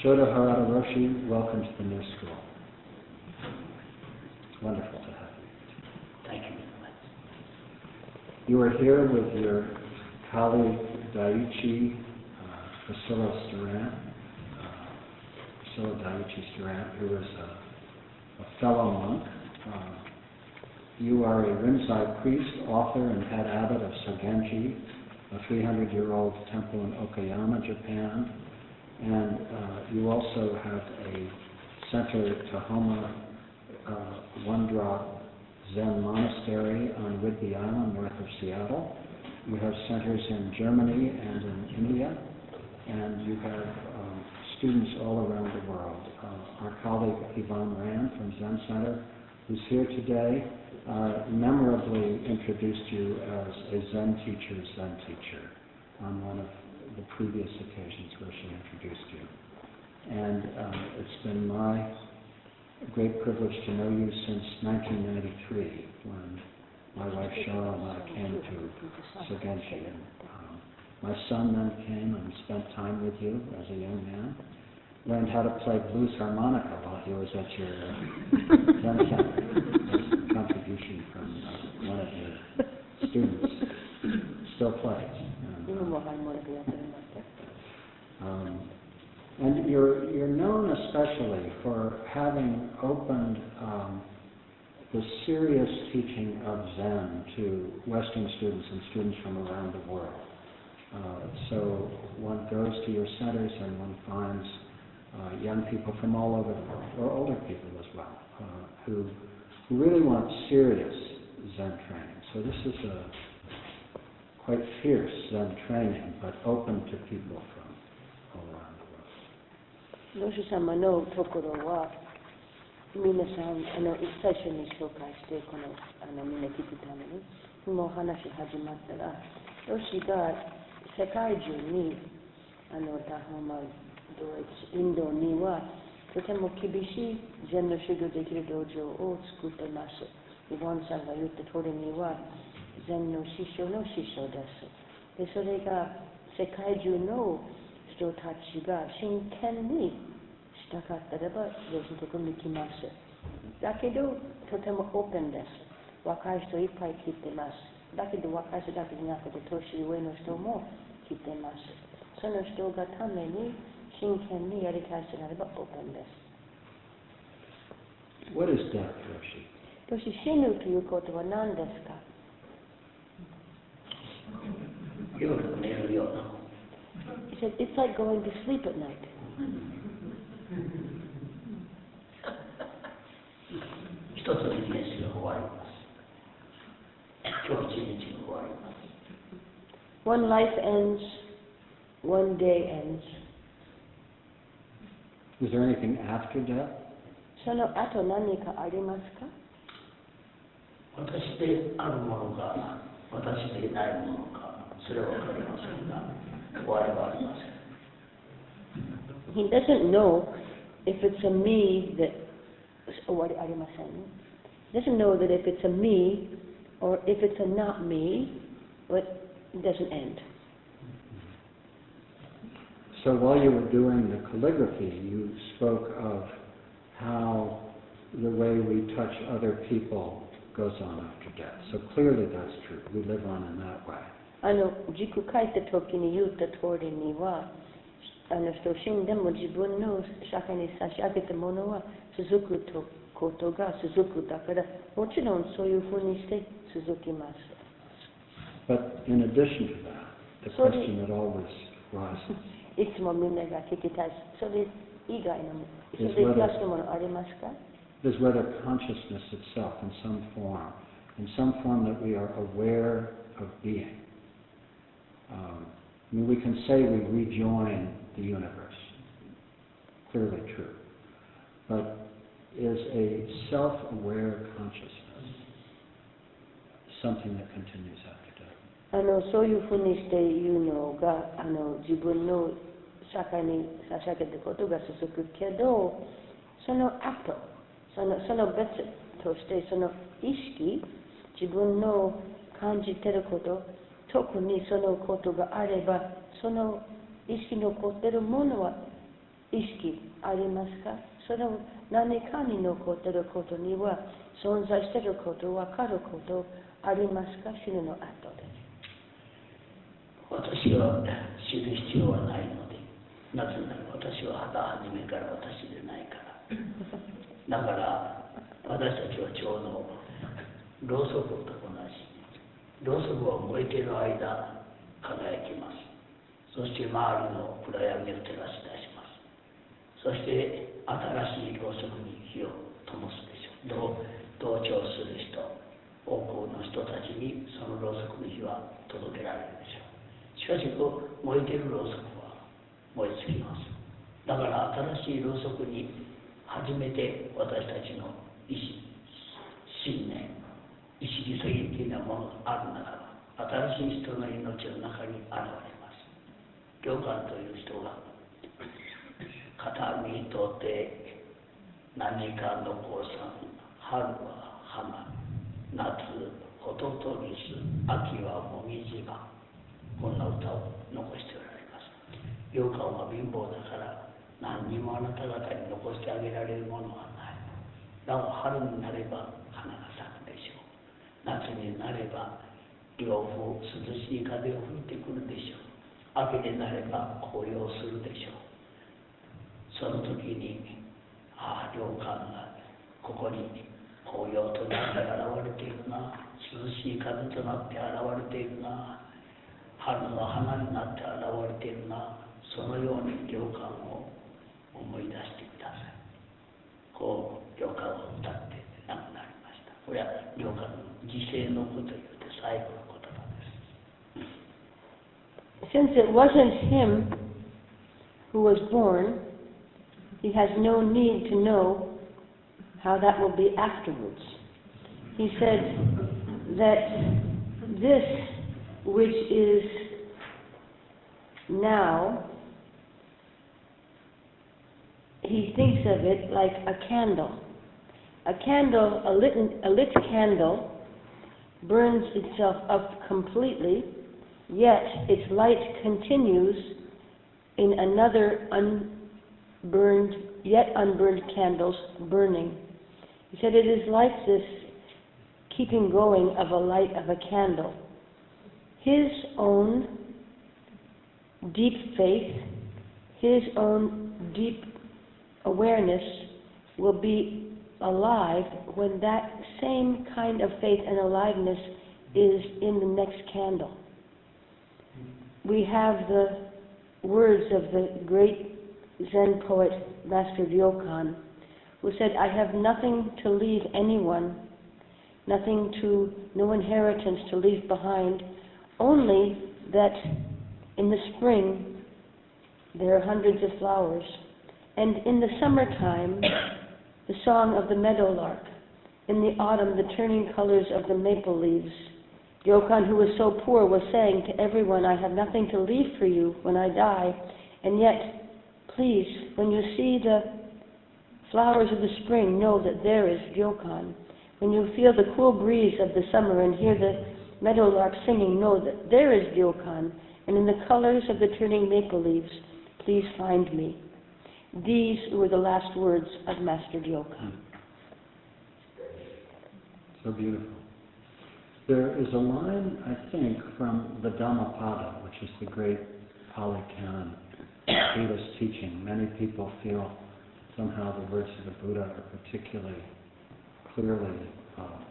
Shodo Harada Roshi, welcome to the new school. It's wonderful to have you. Thank you very much. You are here with your colleague Daiichi Priscilla Daiichi Durant, who is a fellow monk. You are a Rinzai priest, author, and head abbot of Sogenji, a 300-year-old temple in Okayama, Japan. And you also have a center at Tahoma One-Drop Zen Monastery on Whidbey Island, north of Seattle. You have centers in Germany and in India, and you have students all around the world. Our colleague Yvonne Rand from Zen Center, who's here today, memorably introduced you as a Zen teacher on one of the previous occasions where she introduced you. And it's been my great privilege to know you since 1993, when my wife Cheryl and I came to Sogenji. And my son then came and spent time with you as a young man, learned how to play blues harmonica while he was at your Zen Center. As a contribution from one of your students. Still plays. And you're known especially for having opened the serious teaching of Zen to Western students and students from around the world. So one goes to your centers and one finds young people from all over the world, or older people as well, who really want serious Zen training. So this is a quite fierce Zen training, but open to people from all around the world. Roshi-sama no tokoro wa minasan isaicho ni shoukai shite kono minna kiku tame ni imo hanashi hajimatta ra Roshi ga sekai ju ni Tahoma Indo ni wa totemo kibishi Zen no shugo dekiru dojo o tsukute masu. Yvonne-sanが言った通りには禅の師匠の師匠です。で、それが世界中の人たちが真剣にしたかったらば、よしとこに来ます。だけど、とてもオープンです。若い人いっぱい来てます。だけど、若い人だけじゃなくて、年上の人も来てます。その人がために真剣にやり返すならばオープンです。What is death, Roshi? 死ぬということは何ですか？夜寝るような。He said, it's like going to sleep at night. 一つの人生が終わります。今日一日が終わります。One life ends, one day ends. Is there anything after death? その後何かありますか？私であるものか、私でないものか、それは分かりませんが、終わりはありません。He doesn't know if it's a me that 終わりありません。He doesn't know that if it's a me or if it's a not me, but it doesn't end. So while you were doing the calligraphy, you spoke of how the way we touch other people goes on after death. So clearly that's true. We live on in that way. 軸書いた時に言った通りには、人死んでも自分の社会に差し上げたものは続くことが続くだから、もちろんそういうふうにして続きます。But in addition to that, the question that always rises いつもみんなが聞きたい。それ以外の、それ以外のものありますか？ is whether consciousness itself in some form that we are aware of being. I mean, we can say we rejoin the universe, clearly true, but is a self-aware consciousness something that continues after death? そういうふうにして言うのが自分の社会に差し上げたことが続くけど、その後その別としてその意識、自分の感じていること、特にそのことがあれば、その意識の残っているものは意識ありますか？それは何かに残っていることには存在していること分かることありますか？死ぬの後で。私は知る必要はないので、なぜなら私は初めから私でないから。だから私たちはちょうどろうそくと同じ。ろうそくは燃えている間輝きます。そして周りの暗闇を照らし出します。そして新しいろうそくに火を灯すでしょう。同調する人、多くの人たちにそのろうそくの火は届けられるでしょう。しかし燃えているろうそくは燃え尽きます。だから新しいろうそくに初めて私たちの意志、信念、意識的なものがあるならば、新しい人の命の中に現れます。良寛という人が片身にとって何かの降参、春は花、夏ホトトギス、秋はもみじ葉、こんな歌を残しておられます。良寛は貧乏だから何にもあなた方に残してあげられるものはない。だが春になれば花が咲くでしょう。夏になれば涼風、涼しい風を吹いてくるでしょう。秋になれば紅葉するでしょう。その時に、良寛がここに紅葉となって現れているな、涼しい風となって現れているな、春の花になって現れているな、そのように良寛を思い出してください。こう良寛を歌って亡くなりました。これは良寛の自世の句といって最後の言葉です。Since it wasn't him who was born, he has no need to know how that will be afterwards. He said that this which is now, he thinks of it like a candle. A candle, a lit candle burns itself up completely, yet its light continues in another yet unburned candles burning. He said it is like this keeping going of a light of a candle. His own deep faith, his own deep awareness will be alive when that same kind of faith and aliveness is in the next candle. We have the words of the great Zen poet Master Ryokan, who said, I have nothing to leave anyone, no inheritance to leave behind, only that in the spring there are hundreds of flowers, and in the summertime the song of the meadowlark, in the autumn the turning colors of the maple leaves. Ryokan, who was so poor, was saying to everyone, I have nothing to leave for you when I die, and yet, please, when you see the flowers of the spring, know that there is Ryokan. When you feel the cool breeze of the summer and hear the meadowlark singing, know that there is Ryokan. And in the colors of the turning maple leaves, please find me. These were the last words of Master Ryokan. So beautiful. There is a line, I think, from the Dhammapada, which is the great Pali Canon, Buddha's teaching. Many people feel somehow the words of the Buddha are particularly clearly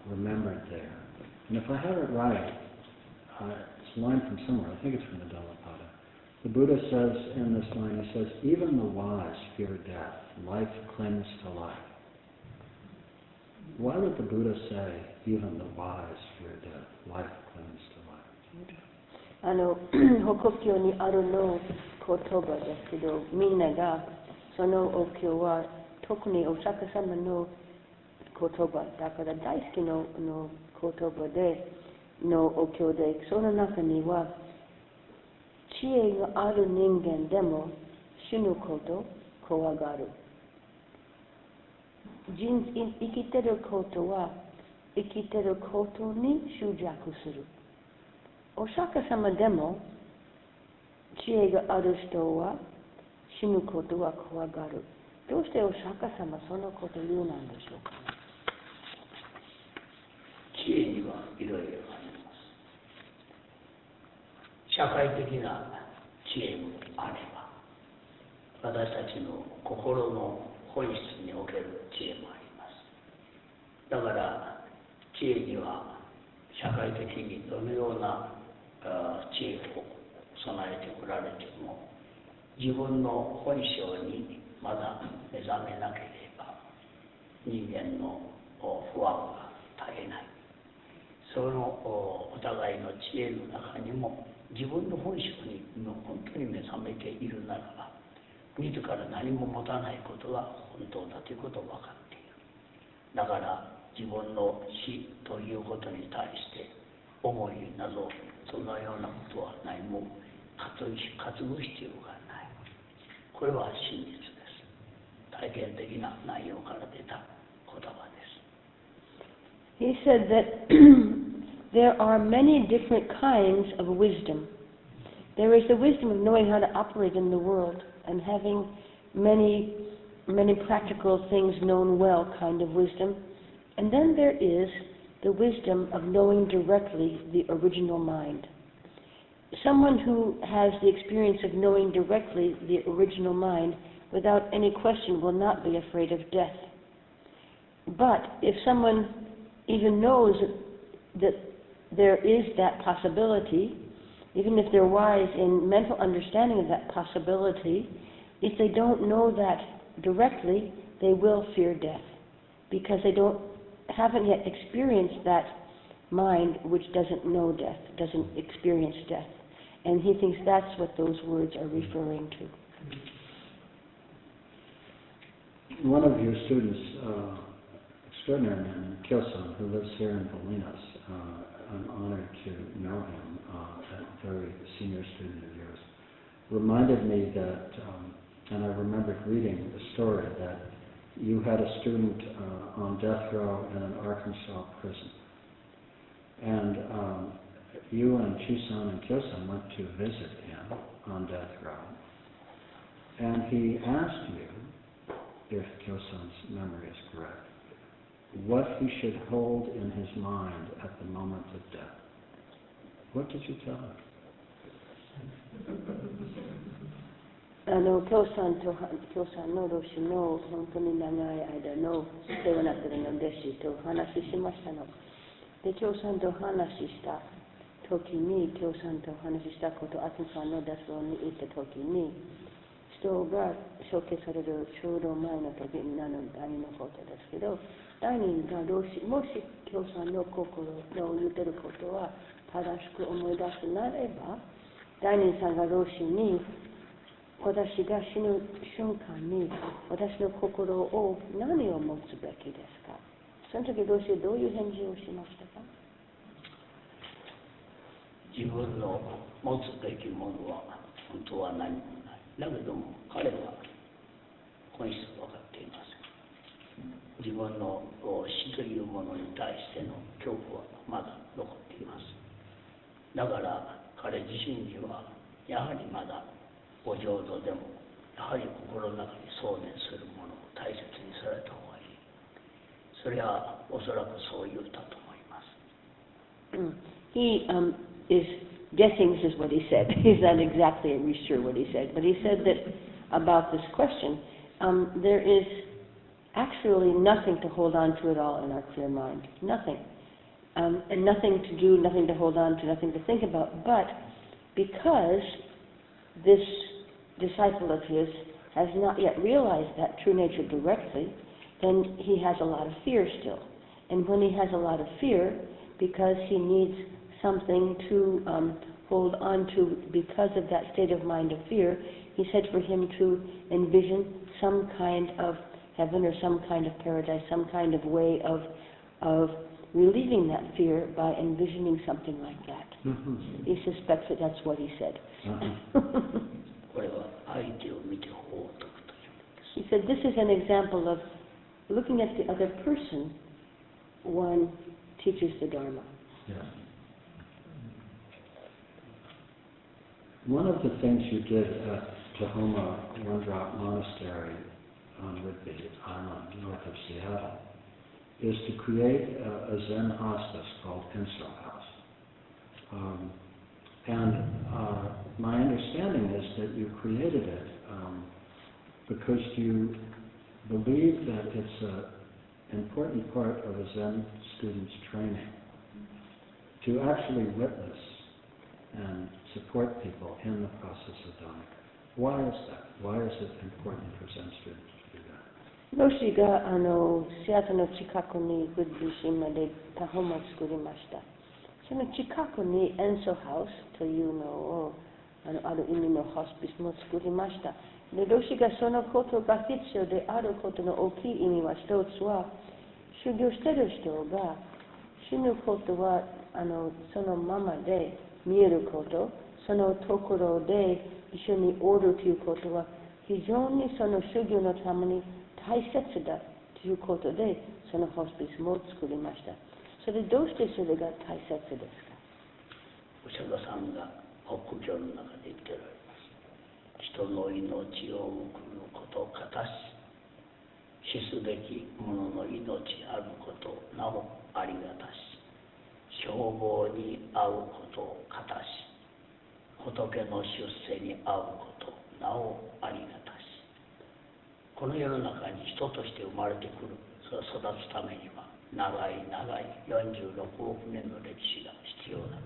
remembered there. And if I have it right, it's a line from somewhere, I think it's from the Dhammapada. The Buddha says in this line, he says, even the wise fear death, life clings to life. Why would the Buddha say, even the wise fear death, life clings to life? 法華経にあるの言葉ですけど、みんながそのお経は特にお釈迦様の言葉だから大好きの言葉でのお経で、その中には知恵がある人間でも死ぬこと怖がる。生きてることは生きてることに執着する。お釈迦様でも知恵がある人は死ぬことは怖がる。どうしてお釈迦様そのことを言うなんでしょうか。知恵にはいろいろあります。社会的な知恵もあれば、私たちの心の本質における知恵もあります。だから知恵には社会的にどのような知恵を備えておられても、自分の本性にまだ目覚めなければ人間の不安が絶えない。そのお互いの知恵の中にも自分の本性に本当に目覚めているならば、自ら何も持たないことが本当だということを分かっている。だから自分の死ということに対して思いなどそのようなことは何も担ぐ必要がない。これは真実です。体験的な内容から出た言葉です。He said that there are many different kinds of wisdom. There is the wisdom of knowing how to operate in the world and having many practical things known well kind of wisdom. And then there is the wisdom of knowing directly the original mind. Someone who has the experience of knowing directly the original mind without any question will not be afraid of death. But if someone even knows that there is that possibility, even if they're wise in mental understanding of that possibility, if they don't know that directly, they will fear death, because they haven't yet experienced that mind which doesn't know death, doesn't experience death. And he thinks that's what those words are referring to. One of your students, extraordinary man, Kyosan, who lives here in Bolinas, I'm honored to know him, a very senior student of yours, reminded me that, and I remembered reading the story, that you had a student on death row in an Arkansas prison. And you and Chisan and Kyosan went to visit him on death row. And he asked you, if Kyosan's memory is correct, what he should hold in his mind at the moment of death. What did you tell him? 京さんのロシの本当に長い間の世話になっているの弟子とお話ししましたの。で、京さんとお話しした時に、京さんとお話ししたこと、アキさんの脱走に行った時に、人が処刑されるちょうど前の時に第二のことですけど、第二がロシ、もし京さんの心の言ってることは正しく思い出すなれば、第二さんがロシに、私が死ぬ瞬間に私の心を何を持つべきですか。その時ロシはどういう返事をしましたか。自分の持つべきものは本当は何もない。だけども彼は本質を分かっていません。自分の死というものに対しての恐怖はまだ残っています。だから彼自身にはやはりまだお浄土でもやはり心の中に想念するものを大切にされた方がいい。それはおそらくそう言ったと思います。He is guessing this is what he said. He's not exactly sure what he said, but he said that about this question, there is actually nothing to hold on to at all in our clear mind. Nothing. And nothing to do, nothing to hold on to, nothing to think about. But because this disciple of his has not yet realized that true nature directly, then he has a lot of fear still. And when he has a lot of fear, because he needs something to hold on to because of that state of mind of fear, he said for him to envision some kind of heaven or some kind of paradise, some kind of way of relieving that fear by envisioning something like that. Mm-hmm. He suspects that that's what he said. He said this is an example of looking at the other person, one teaches the Dharma. Yeah. One of the things you did at Tahoma One-Drop Monastery on Whidbey Island, north of Seattle, is to create a Zen hospice called Enso House. My understanding is that you created it because you believe that it's an important part of a Zen student's training to actually witness and support people in the process of dying. Why is that? Why is it important for Zen students to do that? ロシがシアトルの近くにグッド島でタホマを作りました。その近くにエンソハウスというのをある意味のホスピスも作りました。で、ロシがそのことが必要であることの大きい意味は一つは、修行している人が死ぬことはそのままで見えること、そのところで一緒におるということは非常にその修行のために大切だということで、そのホスピスも作りました。それどうしてそれが大切ですか？お釈迦さんが法華経の中で言っておられます。人の命を送ることかたし、死すべき者の命あることなおありがたし、消防に会うことをかたし、仏の出世に会うことなおありがたし。この世の中に人として生まれてくる、それを育つためには長い46億年の歴史が必要だっ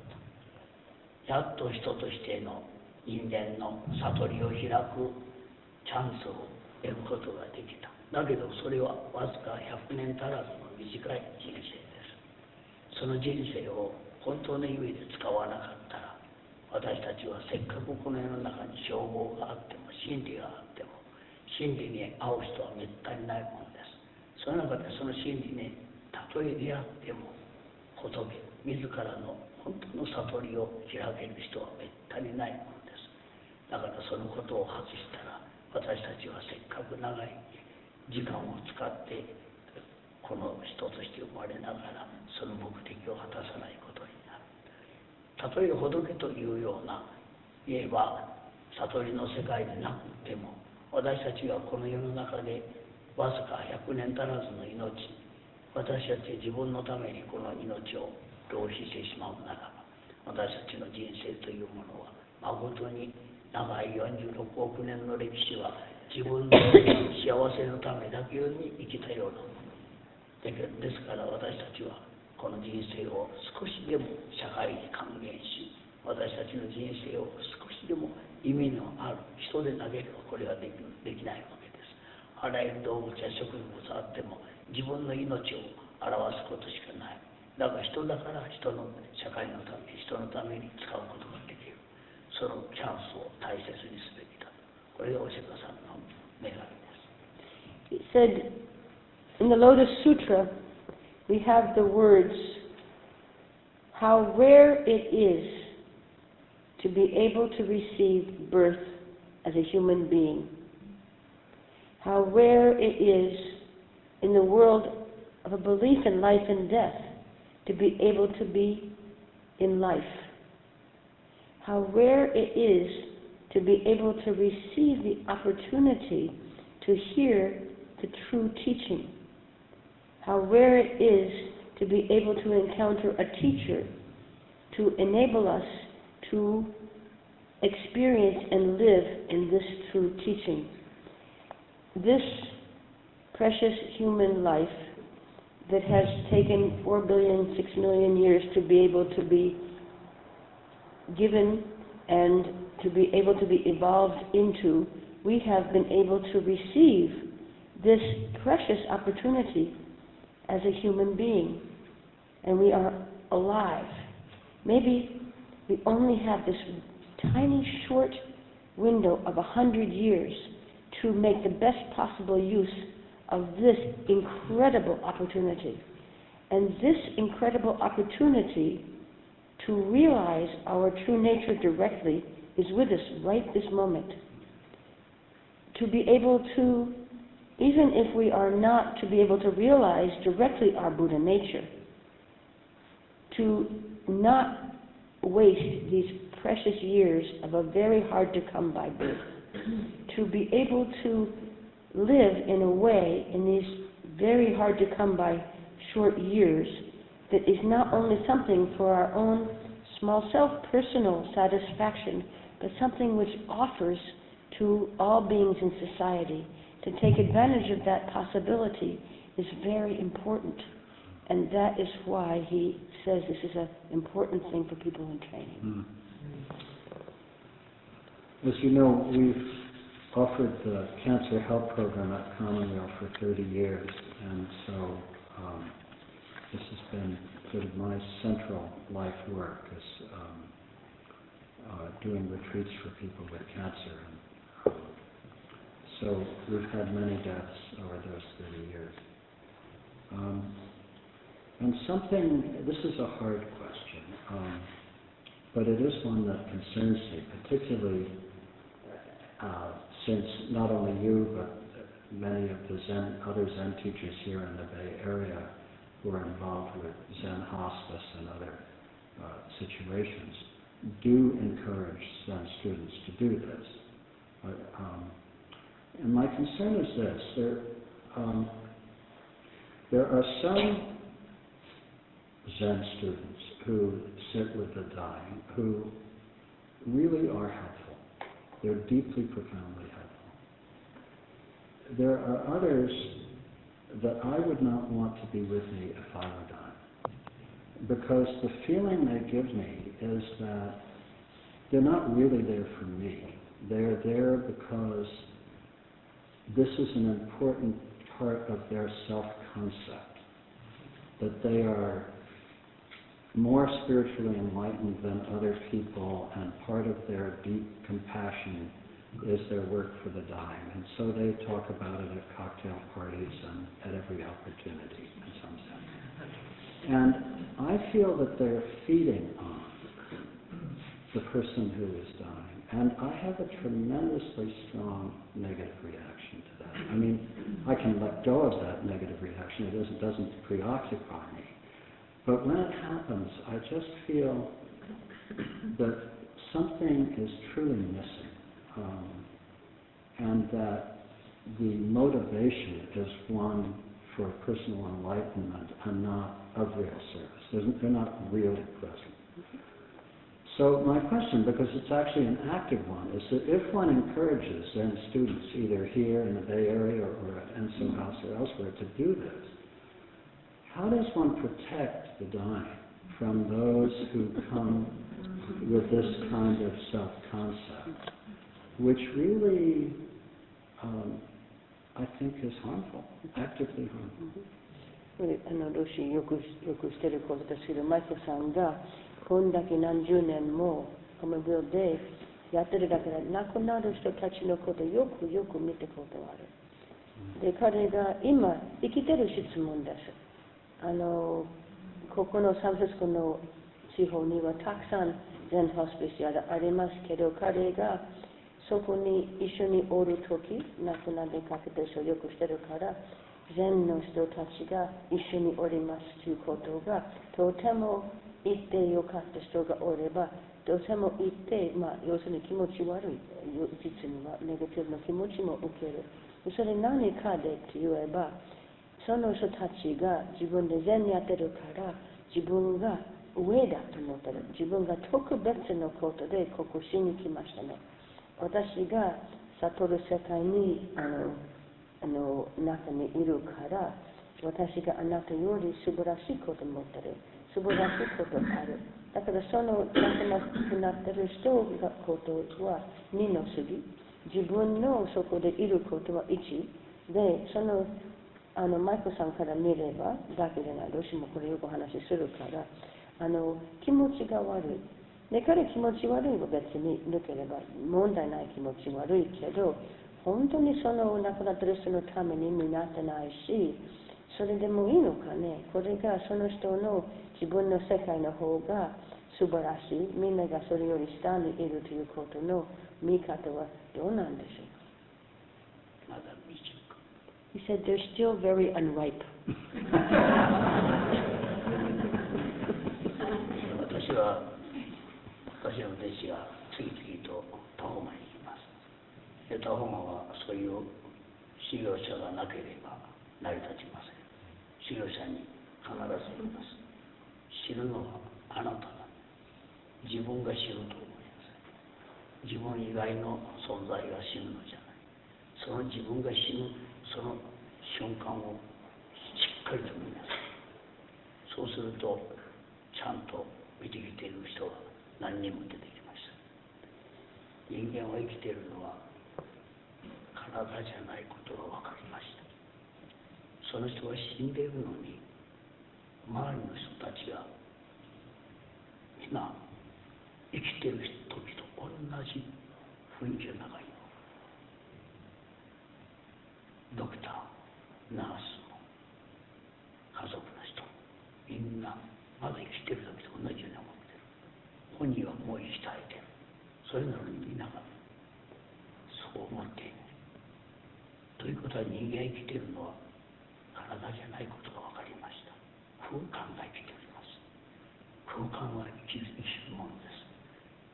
た。やっと人としての人間の悟りを開くチャンスを得ることができた。だけどそれはわずか100年足らずの短い人生です。その人生を本当の意味で使わなかったら、私たちはせっかくこの世の中に消防があっても真理があっても、真理に会う人はめったにないものです。その中でその真理にたとえ出会っても、仏自らの本当の悟りを開ける人はめったにないものです。だからそのことを外したら、私たちはせっかく長い時間を使ってこの人として生まれながらその目的を果たさないことになる。たとえ仏というような言えば悟りの世界でなくても、私たちはこの世の中でわずか100年足らずの命、私たち自分のためにこの命を浪費してしまうならば、私たちの人生というものは誠に長い46億年の歴史は自分の幸せのためだけに生きたようなものですから、私たちはこの人生を少しでも社会に還元し、私たちの人生を少しでも意味のある人でなければこれはできないわけです。あらゆる動物や植物あっても自分の命を表すことしかない。だから人だから人の社会のため、人のために使うことができる。そのチャンスを大切にすべきだ。これがお釈迦さんの願いです。He said, in the Lotus Sutra, we have the words, how rare it is to be able to receive birth as a human being. How rare it is in the world of a belief in life and death to be able to be in life. How rare it is to be able to receive the opportunity to hear the true teaching. How rare it is to be able to encounter a teacher to enable us to experience and live in this true teaching. This precious human life that has taken 4 billion, 6 million years to be able to be given and to be able to be evolved into, we have been able to receive this precious opportunity as a human being. And we are alive. Maybe we only have this tiny short window of 100 years to make the best possible use of this incredible opportunity. And this incredible opportunity to realize our true nature directly is with us right this moment. To be able to, even if we are not to be able to realize directly our Buddha nature, to not waste these precious years of a very hard to come by birth. to be able to live in a way in these very hard to come by short years that is not only something for our own small self-personal satisfaction, but something which offers to all beings in society. To take advantage of that possibility is very important. And that is why he says this is an important thing for people in training. As you know, we've offered the Cancer Help Program at Commonwealth for 30 years, and so this has been sort of my central life work, is doing retreats for people with cancer. And, so we've had many deaths over those 30 years. And this is a hard question, but it is one that concerns me, particularly since not only you, but many of the other Zen teachers here in the Bay Area who are involved with Zen hospice and other situations do encourage Zen students to do this. And my concern is this: there are some Zen students who sit with the dying who really are helpful. They're deeply, profoundly helpful. There are others that I would not want to be with me if I were dying, because the feeling they give me is that they're not really there for me. They're there because this is an important part of their self-concept, that they are more spiritually enlightened than other people, and part of their deep compassion is their work for the dying. And so they talk about it at cocktail parties and at every opportunity in some sense. And I feel that they're feeding on the person who is dying. And I have a tremendously strong negative reaction to that. I mean, I can let go of that negative reaction. It doesn't preoccupy me. But when it happens, I just feel that something is truly missing, and that the motivation is one for personal enlightenment and not of real service. They're not really present. So my question, because it's actually an active one, is that if one encourages Zen students, either here in the Bay Area or at Enso House or elsewhere, to do this, how does one protect the dying from those who come with this kind of self-concept, which really, I think, is harmful, actively harmful? これロシよくしてることですけど、マイコさんがこんだけ何十年もこの病でやってるだけで、亡くなる人たちのことをよく見たことがある。で、彼が今生きてる質問です。ここのサンフランシスコの地方にはたくさんZenホスピスありますけど、彼がそこに一緒におるとき、亡くなりかけてよくしてるから、Zenの人たちが一緒におりますということが、とても言ってよかった人がおれば、とても言って、要するに気持ち悪い、実にはネガティブな気持ちも受ける。それ何かでって言えば、その人たちが自分でZenやってるから、自分が上だと思ってる。自分が特別なことでここしに来ましたね。私が悟る世界に中にいるから、私があなたより素晴らしいことを持ってる。素晴らしいことある。だからその亡くなってる人のことは2の次。自分のそこでいることは1。で、そのマイコさんから見ればだけでない。どうしてもこれよく話するから、気持ちが悪い。で、彼気持ち悪いは別に抜ければ問題ない気持ち悪いけど、本当にその亡くなってる人のためになってないし、それでもいいのかね。これがその人の自分の世界の方が素晴らしい。みんながそれより下にいるということの見方はどうなんでしょうか。まだ未熟。He said they're still very unripe. 私の弟子が次々とパフォーマンスに行きます。してた方がそういう修行者がなければ成り立ちません。修行者に必ず言います。死ぬのはあなただ。自分が死ぬと思いなさい。自分以外の存在が死ぬのじゃない。その自分が死ぬその瞬間をしっかりと見なさい。そうするとちゃんと見てきている人が何人も出てきました。人間は生きているのは体じゃないことが分かりました。その人は死んでいるのに周りの人たちがみんな生きている時と同じ雰囲気の中にドクター、ナースも家族の人もみんなまだ生きている時と同じように思っている。本人はもう生き絶えている。それなのにみんながそう思っていない。ということは人間が生きているのは体じゃないことが分かりました。空間が生きております。空間は生きるものです。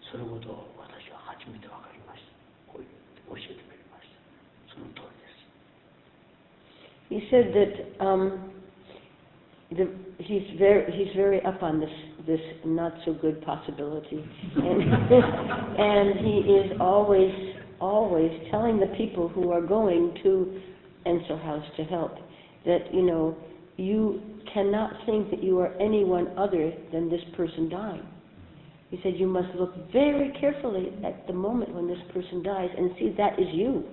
そのことを私は初めて分かりました。こう言って教えてくれました。その通りです。He said that he's very up on this not so good possibility, and he is always telling the people who are going to Enso House to help that you cannot think that you are anyone other than this person dying. He said you must look very carefully at the moment when this person dies and see that is you.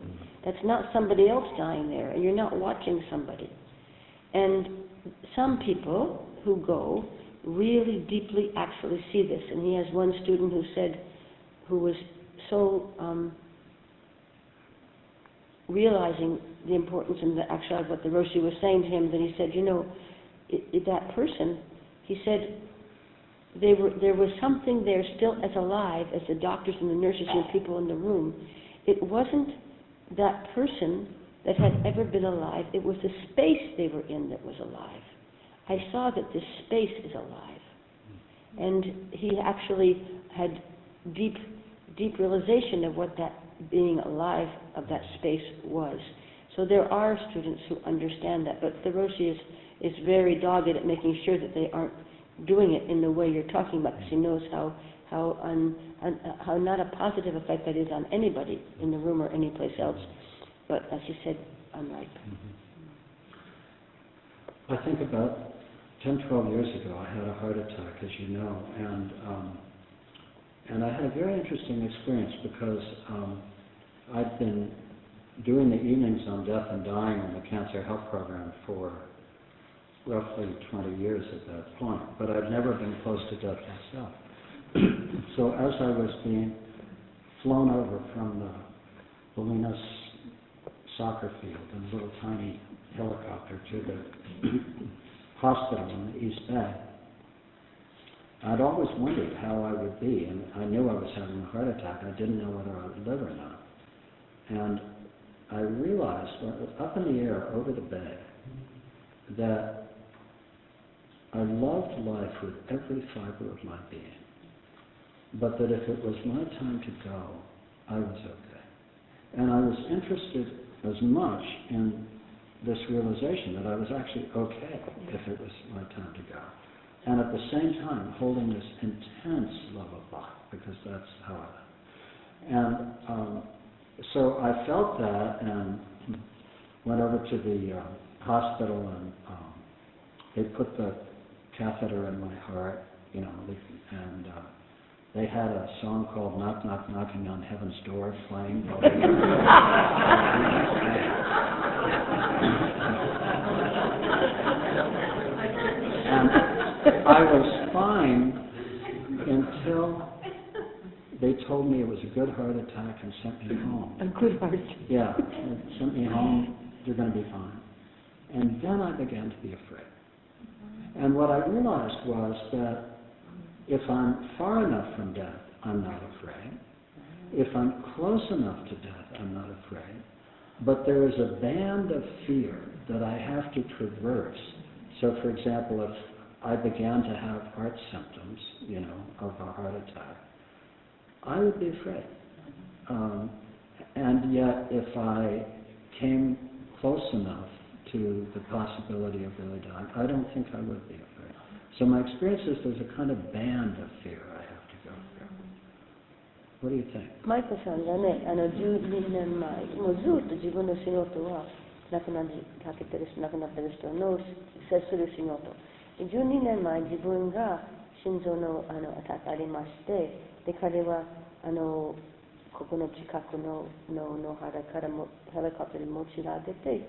That's not somebody else dying there, and you're not watching somebody. And some people who go really deeply actually see this. And he has one student who was so realizing the importance and the actual of what the Roshi was saying to him that he said, that person, he said, there was something there still as alive as the doctors and the nurses and the people in the room. It wasn't that person that had ever been alive, it was the space they were in that was alive. I saw that this space is alive. And he actually had deep realization of what that being alive of that space was. So there are students who understand that, but the Roshi is very dogged at making sure that they aren't doing it in the way you're talking about, because he knows how not a positive effect that is on anybody in the room or any place else. But as you said, unripe. I think about 10, 12 years ago, I had a heart attack, as you know, and I had a very interesting experience because I'd been doing the evenings on Death and Dying in the Cancer Health Program for roughly 20 years at that point, but I'd never been close to death myself. So as I was being flown over from the Bolinas soccer field in a little tiny helicopter to the hospital in the East Bay, I'd always wondered how I would be, and I knew I was having a heart attack. I didn't know whether I would live or not. And I realized, up in the air over the bay, that I loved life with every fiber of my being, but that if it was my time to go, I was okay. And I was interested as much in this realization that I was actually okay if it was my time to go. And at the same time, holding this intense love of Bach, because that's how I live. And so I felt that and went over to the hospital, and they put the catheter in my heart, and they had a song called Knock, Knock, Knocking on Heaven's Door playing. And I was fine until they told me it was a good heart attack and sent me home. A good heart attack. Yeah, they sent me home, you're going to be fine. And then I began to be afraid. And what I realized was that if I'm far enough from death, I'm not afraid. If I'm close enough to death, I'm not afraid. But there is a band of fear that I have to traverse. So, for example, if I began to have heart symptoms, of a heart attack, I would be afraid. And yet, if I came close enough to the possibility of really dying, I don't think I would be afraid. So my experience is there's a kind of band of fear I have to go through. What do you think? マイコさんがね、12年前、もうずっと自分の仕事は、亡くなりかけてる人、亡くなってる人の接する仕事。12年前、自分が心臓の当たりまして、で、彼は、ここの近くの野原からもヘリコプターに持ち上げて、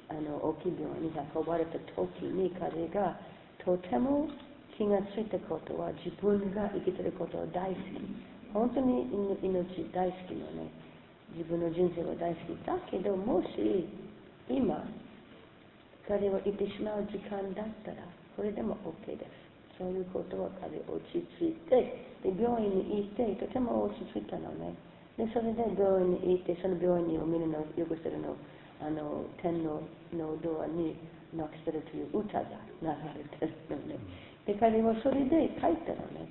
大きい病院に運ばれた時に彼がとても気がついたことは自分が生きていることは大好き。本当に命大好きのね、自分の人生は大好き。だけどもし今彼は生きてしまう時間だったらこれでも OK です。そういうことは彼落ち着いて、で病院に行ってとても落ち着いたのね。でそれで病院に行って、その病院をみんなのよくしてるの、天皇のドアにノックしてるという歌が流れてるのね。で、彼はそれで書いたのね。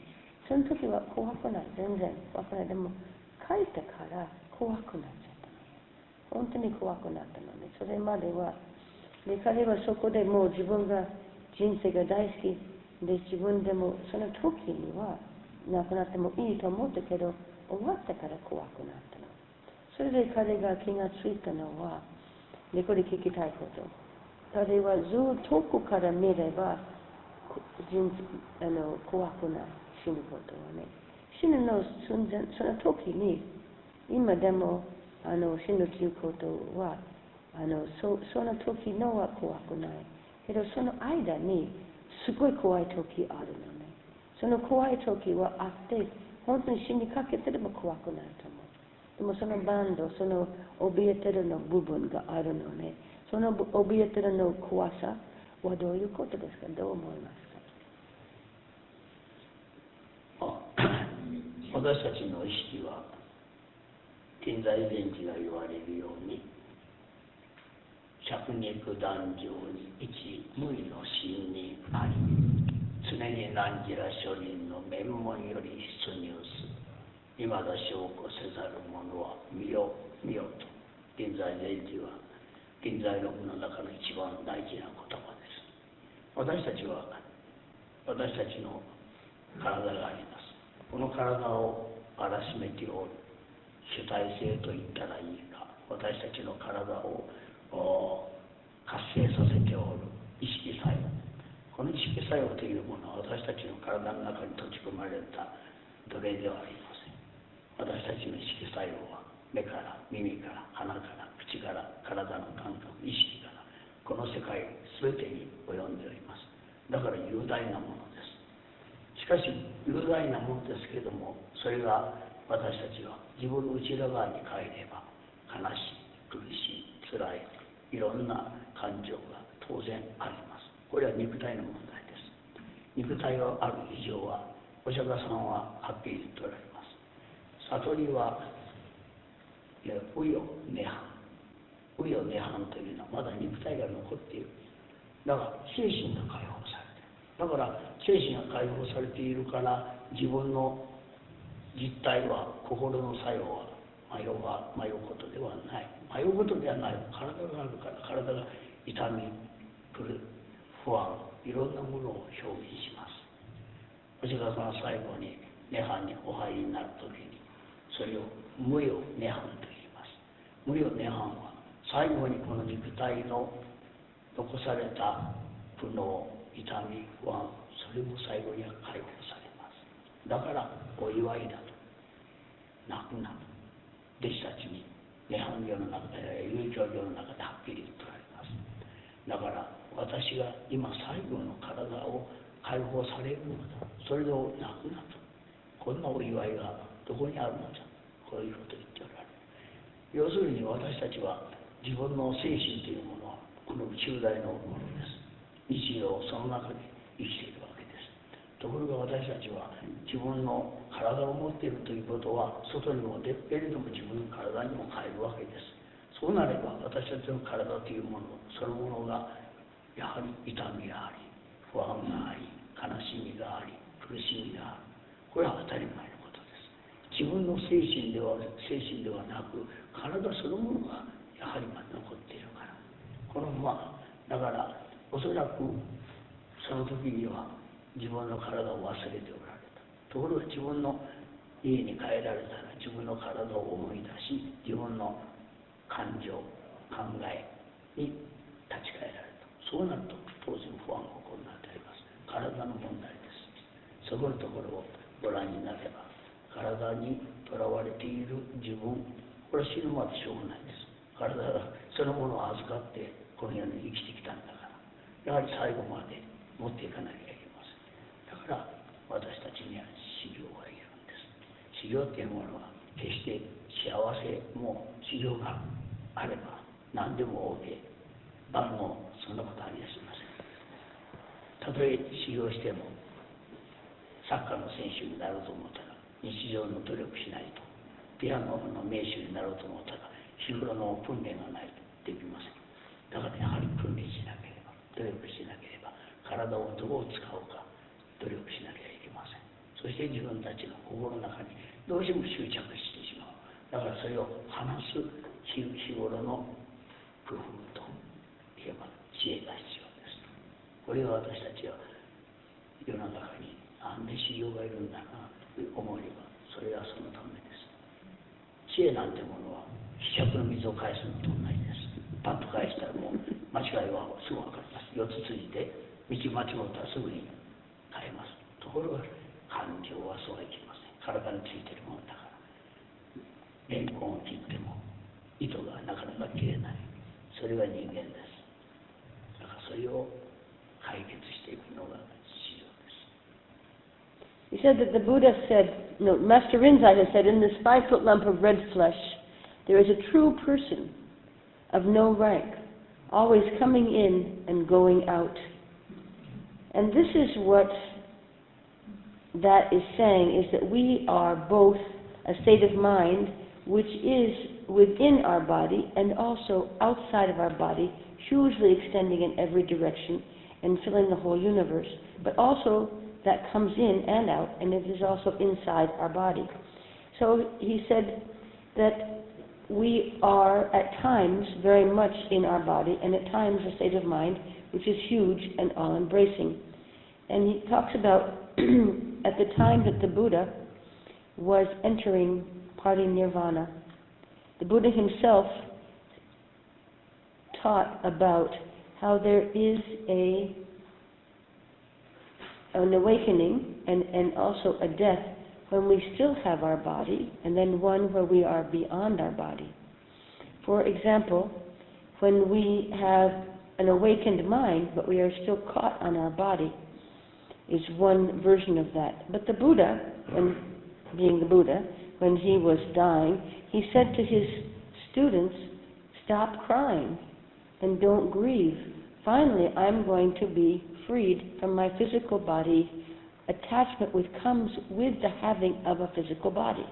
その時は怖くない、全然怖くない。でも、書いたから怖くなっちゃったのね。本当に怖くなったのね。それまでは、で、彼はそこでもう自分が人生が大好きで、自分でもその時には亡くなってもいいと思ったけど、終わったから怖くなったの。それで彼が気がついたのは、でこれ聞きたいこと。彼はずっと遠くから見れば、怖くない、死ぬことはね。死ぬの寸前、その時に、今でも死ぬということは、その時のは怖くない。けどその間に、すごい怖い時あるのね。その怖い時はあって、本当に死にかけてでも怖くないと思う。でもそのバンド、その怯えてるの部分があるのね。その怯えてるの怖さはどういうことですか？どう思いますか？私たちの意識は、近代禅師が言われるように、弱肉弾情に一無為の心にあり、常に何時ら諸人の面門より出入す。未だ証拠せざる者は見よ見よと、近代禅師は近代論の中の一番大事な言葉です。私たちの体があります。この体をあらしめておる主体性と言ったらいいか、私たちの体を活性させておる意識作用。この意識作用というものは私たちの体の中に閉じ込まれた奴隷ではありません。私たちの意識作用は目から耳から鼻から口から体の感覚意識からこの世界全てに及んでおります。だから雄大なものです。しかし雄大なものですけれども、それが私たちは自分の内側に帰れば悲しい苦しい辛いいろんな感情が当然あります。これは肉体の問題です。肉体がある以上はお釈迦さんははっきり言っておられます。悟りは無余涅槃。無余涅槃というのはまだ肉体が残っている。だから精神が解放されている。だから精神が解放されているから自分の実体は心の作用は迷うことではない。迷うことではない。体があるから体が痛み、不安、いろんなものを表現します。お釈迦さんは最後に涅槃にお入りになるときにそれを無余涅槃と言います。無余涅槃は最後にこの肉体の残された苦悩、痛み、不安、それも最後には解放されます。だからお祝いだと、泣くなと弟子たちに涅槃教の中で遊教教の中ではっきり言っておられます。だから私が今最後の体を解放されるのだ、それを泣くなと、こんなお祝いがどこにあるのじゃ、こういうことを言っておられる。要するに私たちは自分の精神というものはこの宇宙大のものです。日常その中で生きているわけです。ところが私たちは自分の体を持っているということは外にも出るけれども自分の体にも変えるわけです。そうなれば私たちの体というものそのものがやはり痛みがあり不安があり悲しみがあり苦しみがある。これは当たり前のことです。自分の精神ではなく、体そのものがやはりまだ残っているから、このままだからおそらくその時には自分の体を忘れておられた。ところが自分の家に帰られたら自分の体を思い出し、自分の感情考えに立ち返られた。そうなると当然不安が起こるのであります。体の問題です。そこのところをご覧になれば、体にとらわれている自分、これは死ぬまでしょうがないです。体がそのものを預かってこの世に生きてきたんだから、やはり最後まで持っていかなきゃいけません。だから私たちには修行がいるんです。修行っていうものは決して幸せも修行があれば何でも OK、万能、そんなことはありません。たとえ修行してもサッカーの選手になろうと思ったら日常の努力しないと、ピアノの名手になろうと思ったら日頃の訓練がないとできません。だからやはり訓練しなければ、努力しなければ、体をどう使うか努力しなきゃいけません。そして自分たちの心の中にどうしても執着してしまう。だからそれを話す日頃の工夫といえば知恵が必要です。これを私たちは世の中になんで修行がいるんだなと思えば、それはそのためです。知恵なんてものは希釈の水を返すのと同じです。パッと返したらもう間違いはすぐ分かります。四つ筋で道間違うたらすぐに変えます。ところが感情はそうはいきません。体についているものだから、レンコンを切っても糸がなかなか切れない。それが人間です。だからそれを解決していくのが修行です。He said that the Buddha said, no, Master Rinzai has said, in this 5-foot lump of red flesh, there is a true person of no rank, always coming in and going out. And this is what that is saying, is that we are both a state of mind which is within our body and also outside of our body, hugely extending in every direction and filling the whole universe, but also that comes in and out, and it is also inside our body. So he said that we are at times very much in our body, and at times a state of mind which is huge and all-embracing. And he talks about at the time that the Buddha was entering parinirvana, the Buddha himself taught about how there is an awakening and also a death when we still have our body, and then one where we are beyond our body. For example, when we have an awakened mind, but we are still caught on our body, is one version of that. But the Buddha, being the Buddha, when he was dying, he said to his students, stop crying and don't grieve. Finally, I'm going to be freed from my physical body attachment which comes with the having of a physical body.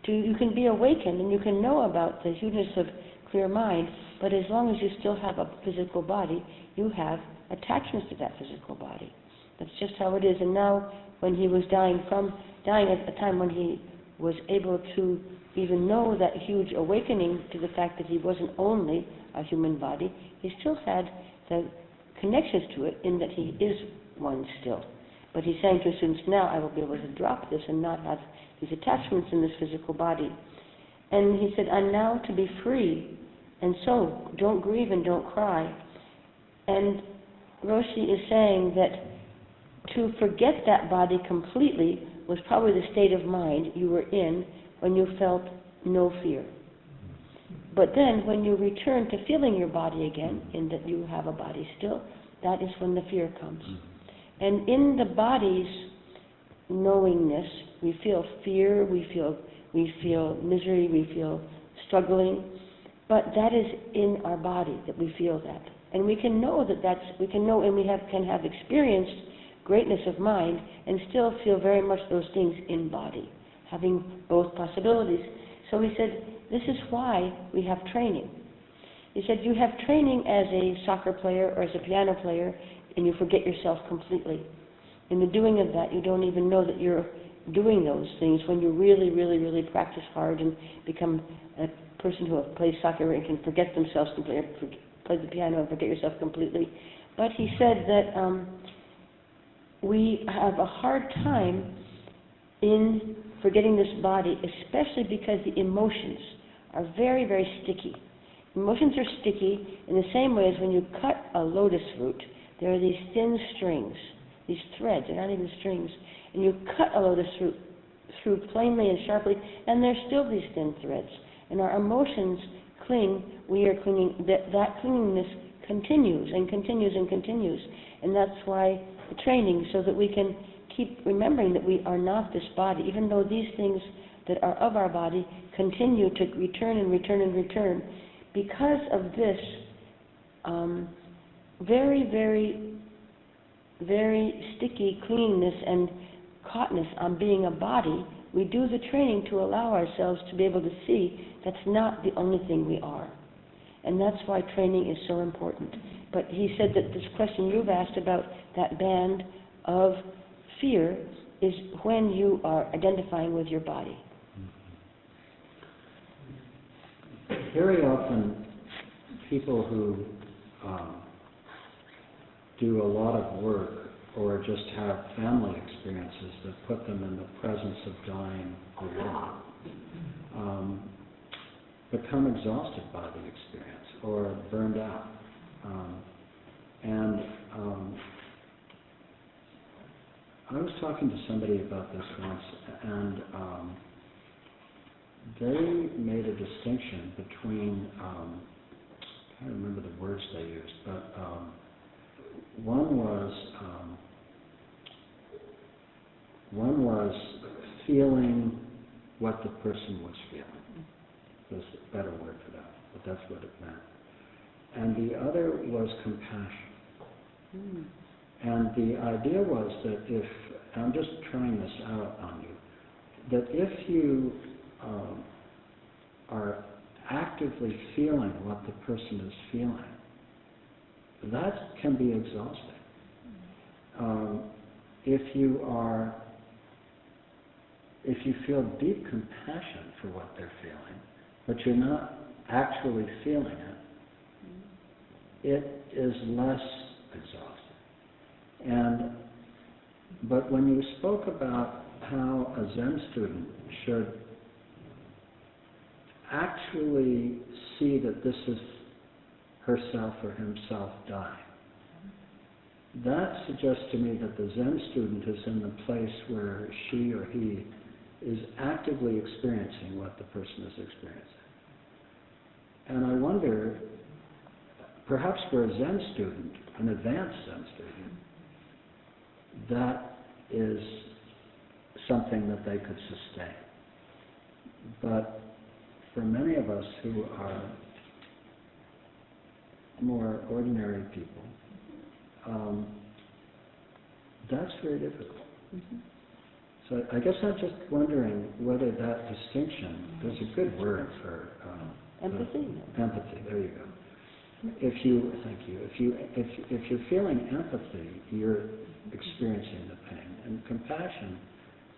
You can be awakened and you can know about the hugeness of clear mind, but as long as you still have a physical body, you have attachments to that physical body. That's just how it is. And now, when he was dying at a time when he was able to even know that huge awakening to the fact that he wasn't only a human body, he still had the connections to it in that he is one still. But he's saying to his students, now I will be able to drop this and not have these attachments in this physical body. And he said, I'm now to be free, and so don't grieve and don't cry. And Roshi is saying that to forget that body completely was probably the state of mind you were in when you felt no fear. But then when you return to feeling your body again, in that you have a body still, that is when the fear comes. And in the body's knowingness, we feel fear, we feel misery, we feel struggling, but that is in our body that we feel that. And we can know can have experienced greatness of mind and still feel very much those things in body, having both possibilities. So he said, this is why we have training. He said, you have training as a soccer player or as a piano player, and you forget yourself completely. In the doing of that, you don't even know that you're doing those things, when you really, really, really practice hard and become a person who plays soccer and can forget themselves completely, play the piano and forget yourself completely. But he said that we have a hard time in forgetting this body, especially because the emotions are very, very sticky. Emotions are sticky in the same way as when you cut a lotus root, there are these thin strings, these threads, they're not even strings, and you cut a lotus root through plainly and sharply, and there's still these thin threads. And our emotions cling, we are clinging, that clinginess continues and continues and continues. And that's why the training, so that we can keep remembering that we are not this body, even though these things that are of our body continue to return and return and return. Because of this very, very, very sticky clinginess and caughtness on being a body, we do the training to allow ourselves to be able to see that's not the only thing we are. And that's why training is so important. But he said that this question you've asked about that band of fear is when you are identifying with your body. Very often, people who do a lot of work or just have family experiences that put them in the presence of dying a lot become exhausted by the experience or burned out. I was talking to somebody about this once, and they made a distinction between, I can't remember the words they used, but one was feeling what the person was feeling. There's a better word for that, but that's what it meant. And the other was compassion. And the idea was that if, I'm just trying this out on you, that if you are actively feeling what the person is feeling, that can be exhausting. If you feel deep compassion for what they're feeling, but you're not actually feeling it, it is less exhausting. But when you spoke about how a Zen student should actually see that this is herself or himself dying, that suggests to me that the Zen student is in the place where she or he is actively experiencing what the person is experiencing. And I wonder, perhaps for a Zen student, an advanced Zen student, that is something that they could sustain. But for many of us who are more ordinary people, that's very difficult. So I guess I'm just wondering whether that distinction, there's a good word for empathy. Empathy. There you go. If you're feeling empathy, you're experiencing the pain, and compassion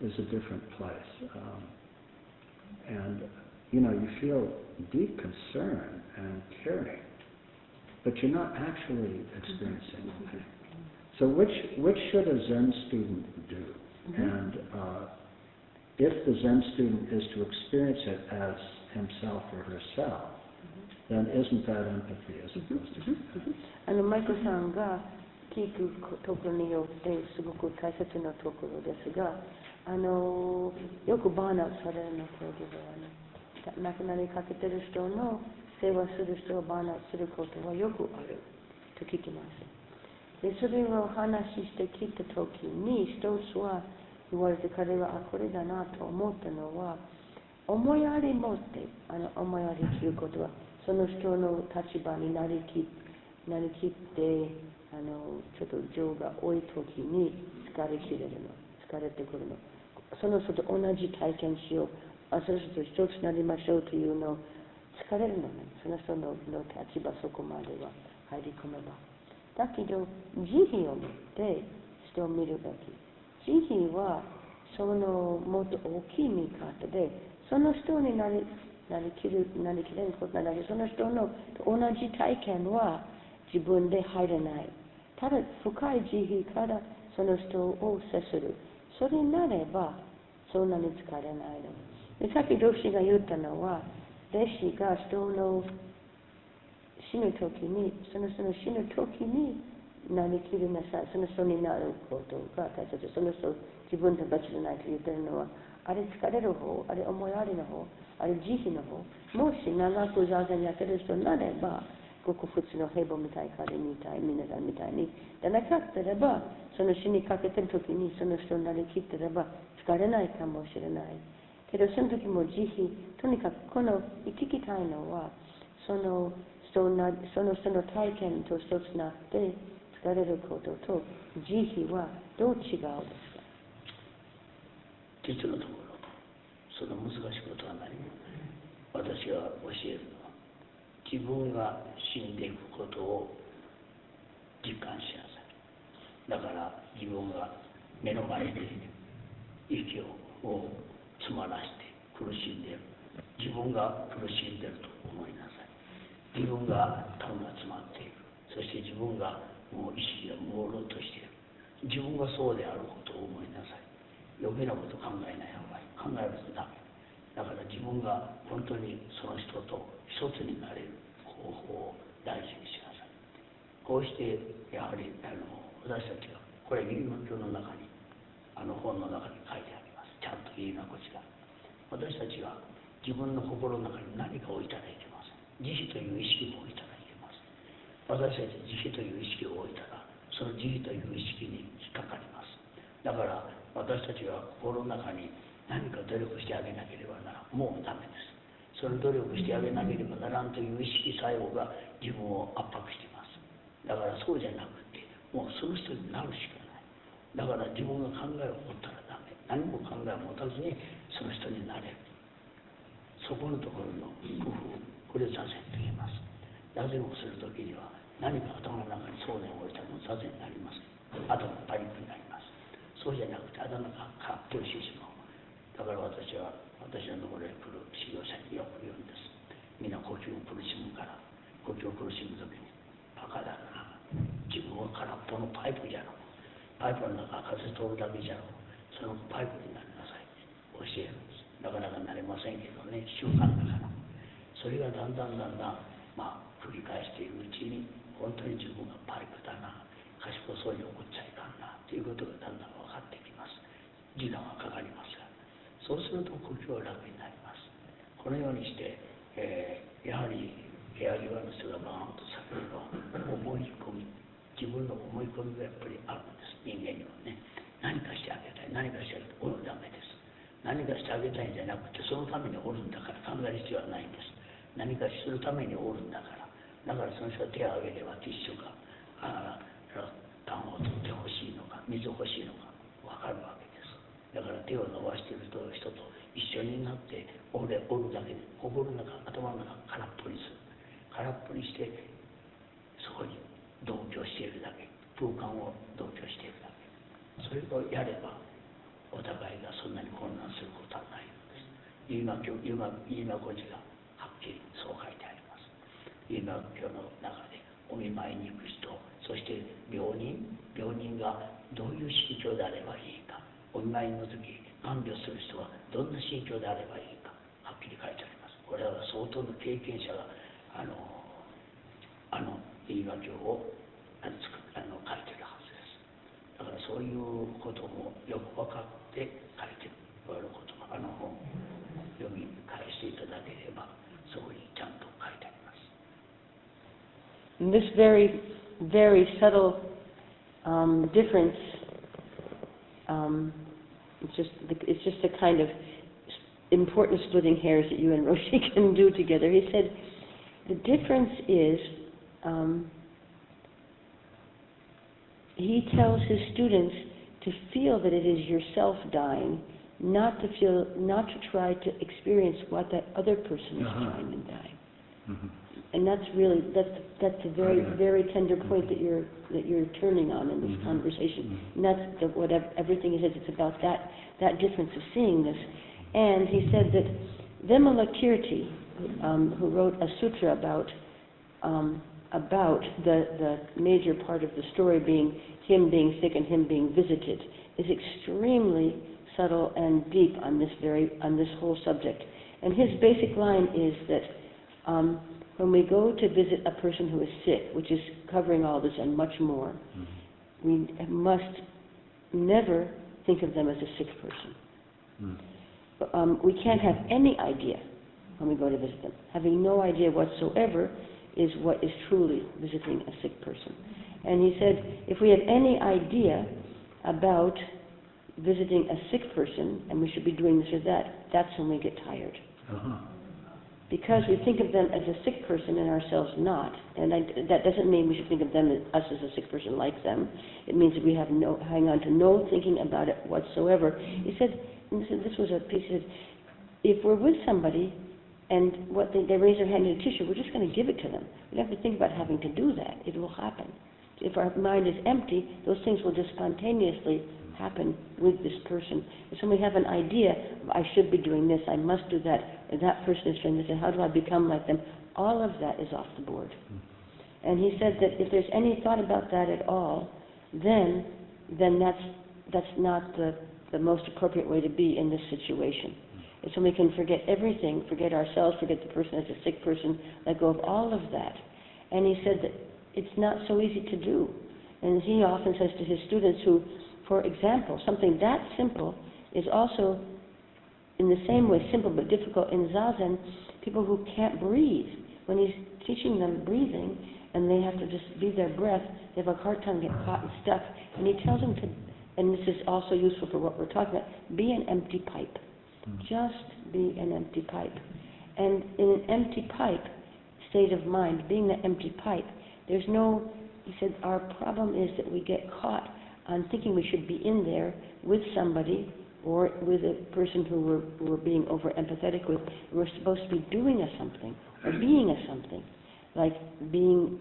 is a different place. And you feel deep concern and caring, but you're not actually experiencing the pain. So which should a Zen student do? And if the Zen student is to experience it as himself or herself, then isn't that empathy as opposed to compassion? マイコさんが聞くところによってすごく大切なところですが、よくバーンアウトされるの教授は亡くなりかけてる人の世話する人をバーンアウトすることはよくあると聞きます。でそれを話してきたときに一つは言われて彼はこれだなと思ったのは、思いやり持って思いやりということはその人の立場になりきってちょっと情が多いときに疲れてくるの。その人と同じ体験しよう、その人と一つになりましょうというのを疲れるのね。その人の立場そこまでは入り込めば。だけど慈悲を持って人を見るべき。慈悲はそのもっと大きい見方で、その人になりきれることなんだけど、その人の同じ体験は自分で入れない。ただ深い慈悲からその人を接する。それになればそんなに疲れないの。でさっきロシが言ったのは、弟子が人の死ぬ時に、その人の死ぬ時になりきりなさい。その人になることが大切。その人自分と別じゃないと言ってるのは、あれ疲れる方、あれ思いやりの方、あれ慈悲の方。もし長く座禅やってる人になれば、ごく普通の平凡みたい彼みたい、皆さんみたいに。でなかったらば、その死にかけてる時にその人になりきってれば疲れないかもしれない。けどその時も慈悲、とにかくこの聞きたいのは、その人の体験と一つになって疲れることと慈悲はどう違うんですか？実のところ、その難しいことは何も私が教えるのは、自分が死んでいくことを実感しなさい。だから自分が目の前で息を詰まらして苦しんでいる、自分が苦しんでいると思いなさい。自分が頭が詰まっている、そして自分がもう意識が朦朧としている、自分がそうであることを思いなさい。余計なこと考えない方がいい。考えるとダメ。だから自分が本当にその人と一つになれる方法を大事にしなさい。こうしてやはり私たちがこれ義理の教の中に本の中に書いてあります。ちゃんと言いなこちら。私たちは自分の心の中に何かを置いたらいけません。慈悲という意識も置いたらいけません。私たち慈悲という意識を置いたら、その慈悲という意識に引っかかります。だから私たちは心の中に何か努力してあげなければならん。もうダメです。その努力してあげなければならんという意識作用が自分を圧迫しています。だからそうじゃなくて、もうその人になるしかない。だから自分が考えを持ったらダメ。何も考えを持たずにその人になれる。そこのところの工夫、これを座禅と言います。座禅をするときには何か頭の中に想念を置いたら座禅になります。頭がパニックになります。そうじゃなくて頭が空っぽにしてしまう。だから私のところへ来る修行者によく言うんです。みんな呼吸を苦しむから、呼吸を苦しむときに、バカだな。自分は空っぽのパイプじゃろ。パイプの中風通るだけじゃろ。そのパイプになりなさいって教えるんです。なかなかなれませんけどね、習慣だから。それがだんだん繰り返しているうちに、本当に自分がパイプだな、賢そうに怒っちゃいかんなということがだんだん分かってきます。時間はかかりますが、そうすると呼吸は楽になります。このようにして、やはり部屋際の人がバーンとされるのは思い込み、自分の思い込みがやっぱりあるんです。人間にはね、何かしてあげたい、何かしてあげたい、ダメです。何かしてあげたいんじゃなくて、そのためにおるんだから考える必要はないんです。何かするためにおるんだから。だからその人は手を挙げればティッシュかパンを取ってほしいのか水欲しいのか分かるわけです。だから手を伸ばしている人と一緒になっておるだけで、心の中、頭の中空っぽにする。空っぽにしてそこに同居しているだけ、空間を同居しているだけ。それをやればお互いがそんなに混乱することはないのです。今こちがはっきりそう書いてあります。今教の中でお見舞いに行く人、そして病人がどういう心境であればいいか、お見舞いの時看病する人はどんな心境であればいいか、はっきり書いてあります。これは相当の経験者が因果経を書いてるはずです。だからそういうこともよく分かって書いておることが本を読み返していただければそこにちゃんと書いてあります。And this very, very subtle difference, it's just a kind of important splitting hairs that you and Roshi can do together. He said the difference is he tells his students to feel that it is yourself dying, not to try to experience what that other person is trying and dying. And that's really, that's a very, very tender point that you're turning on in this conversation. And that's what everything is. It's about that difference of seeing this. And he said that Vimala Kirti, who wrote a sutra about the major part of the story being him being sick and him being visited, is extremely subtle and deep on this whole subject. And his basic line is that when we go to visit a person who is sick, which is covering all this and much more, we must never think of them as a sick person. We can't have any idea when we go to visit them. Having no idea whatsoever is what is truly visiting a sick person. And he said, if we have any idea about visiting a sick person, and we should be doing this or that, that's when we get tired. Because we think of them as a sick person and ourselves not. And that doesn't mean we should think of them as us as a sick person like them. It means that we have hang on to no thinking about it whatsoever. He said, this was a piece, he said, if we're with somebody and they raise their hand in a tissue, we're just going to give it to them. We don't have to think about having to do that. It will happen. If our mind is empty, those things will just spontaneously happen with this person. And so we have an idea, I should be doing this, I must do that, and that person is doing this, and how do I become like them? All of that is off the board. And he said that if there's any thought about that at all, then that's not the most appropriate way to be in this situation. And so we can forget everything, forget ourselves, forget the person as a sick person, let go of all of that. And he said that it's not so easy to do. And he often says to his students who, for example, something that simple is also in the same way simple but difficult in Zazen, people who can't breathe. When he's teaching them breathing and they have to just be their breath, they have a hard time getting caught and stuck. And he tells them to, and this is also useful for what we're talking about, be an empty pipe. Just be an empty pipe. And in an empty pipe state of mind, being the empty pipe, there's no, he said, our problem is that we get caught on thinking we should be in there with somebody or with a person who we're being over empathetic with. We're supposed to be doing a something or being a something, like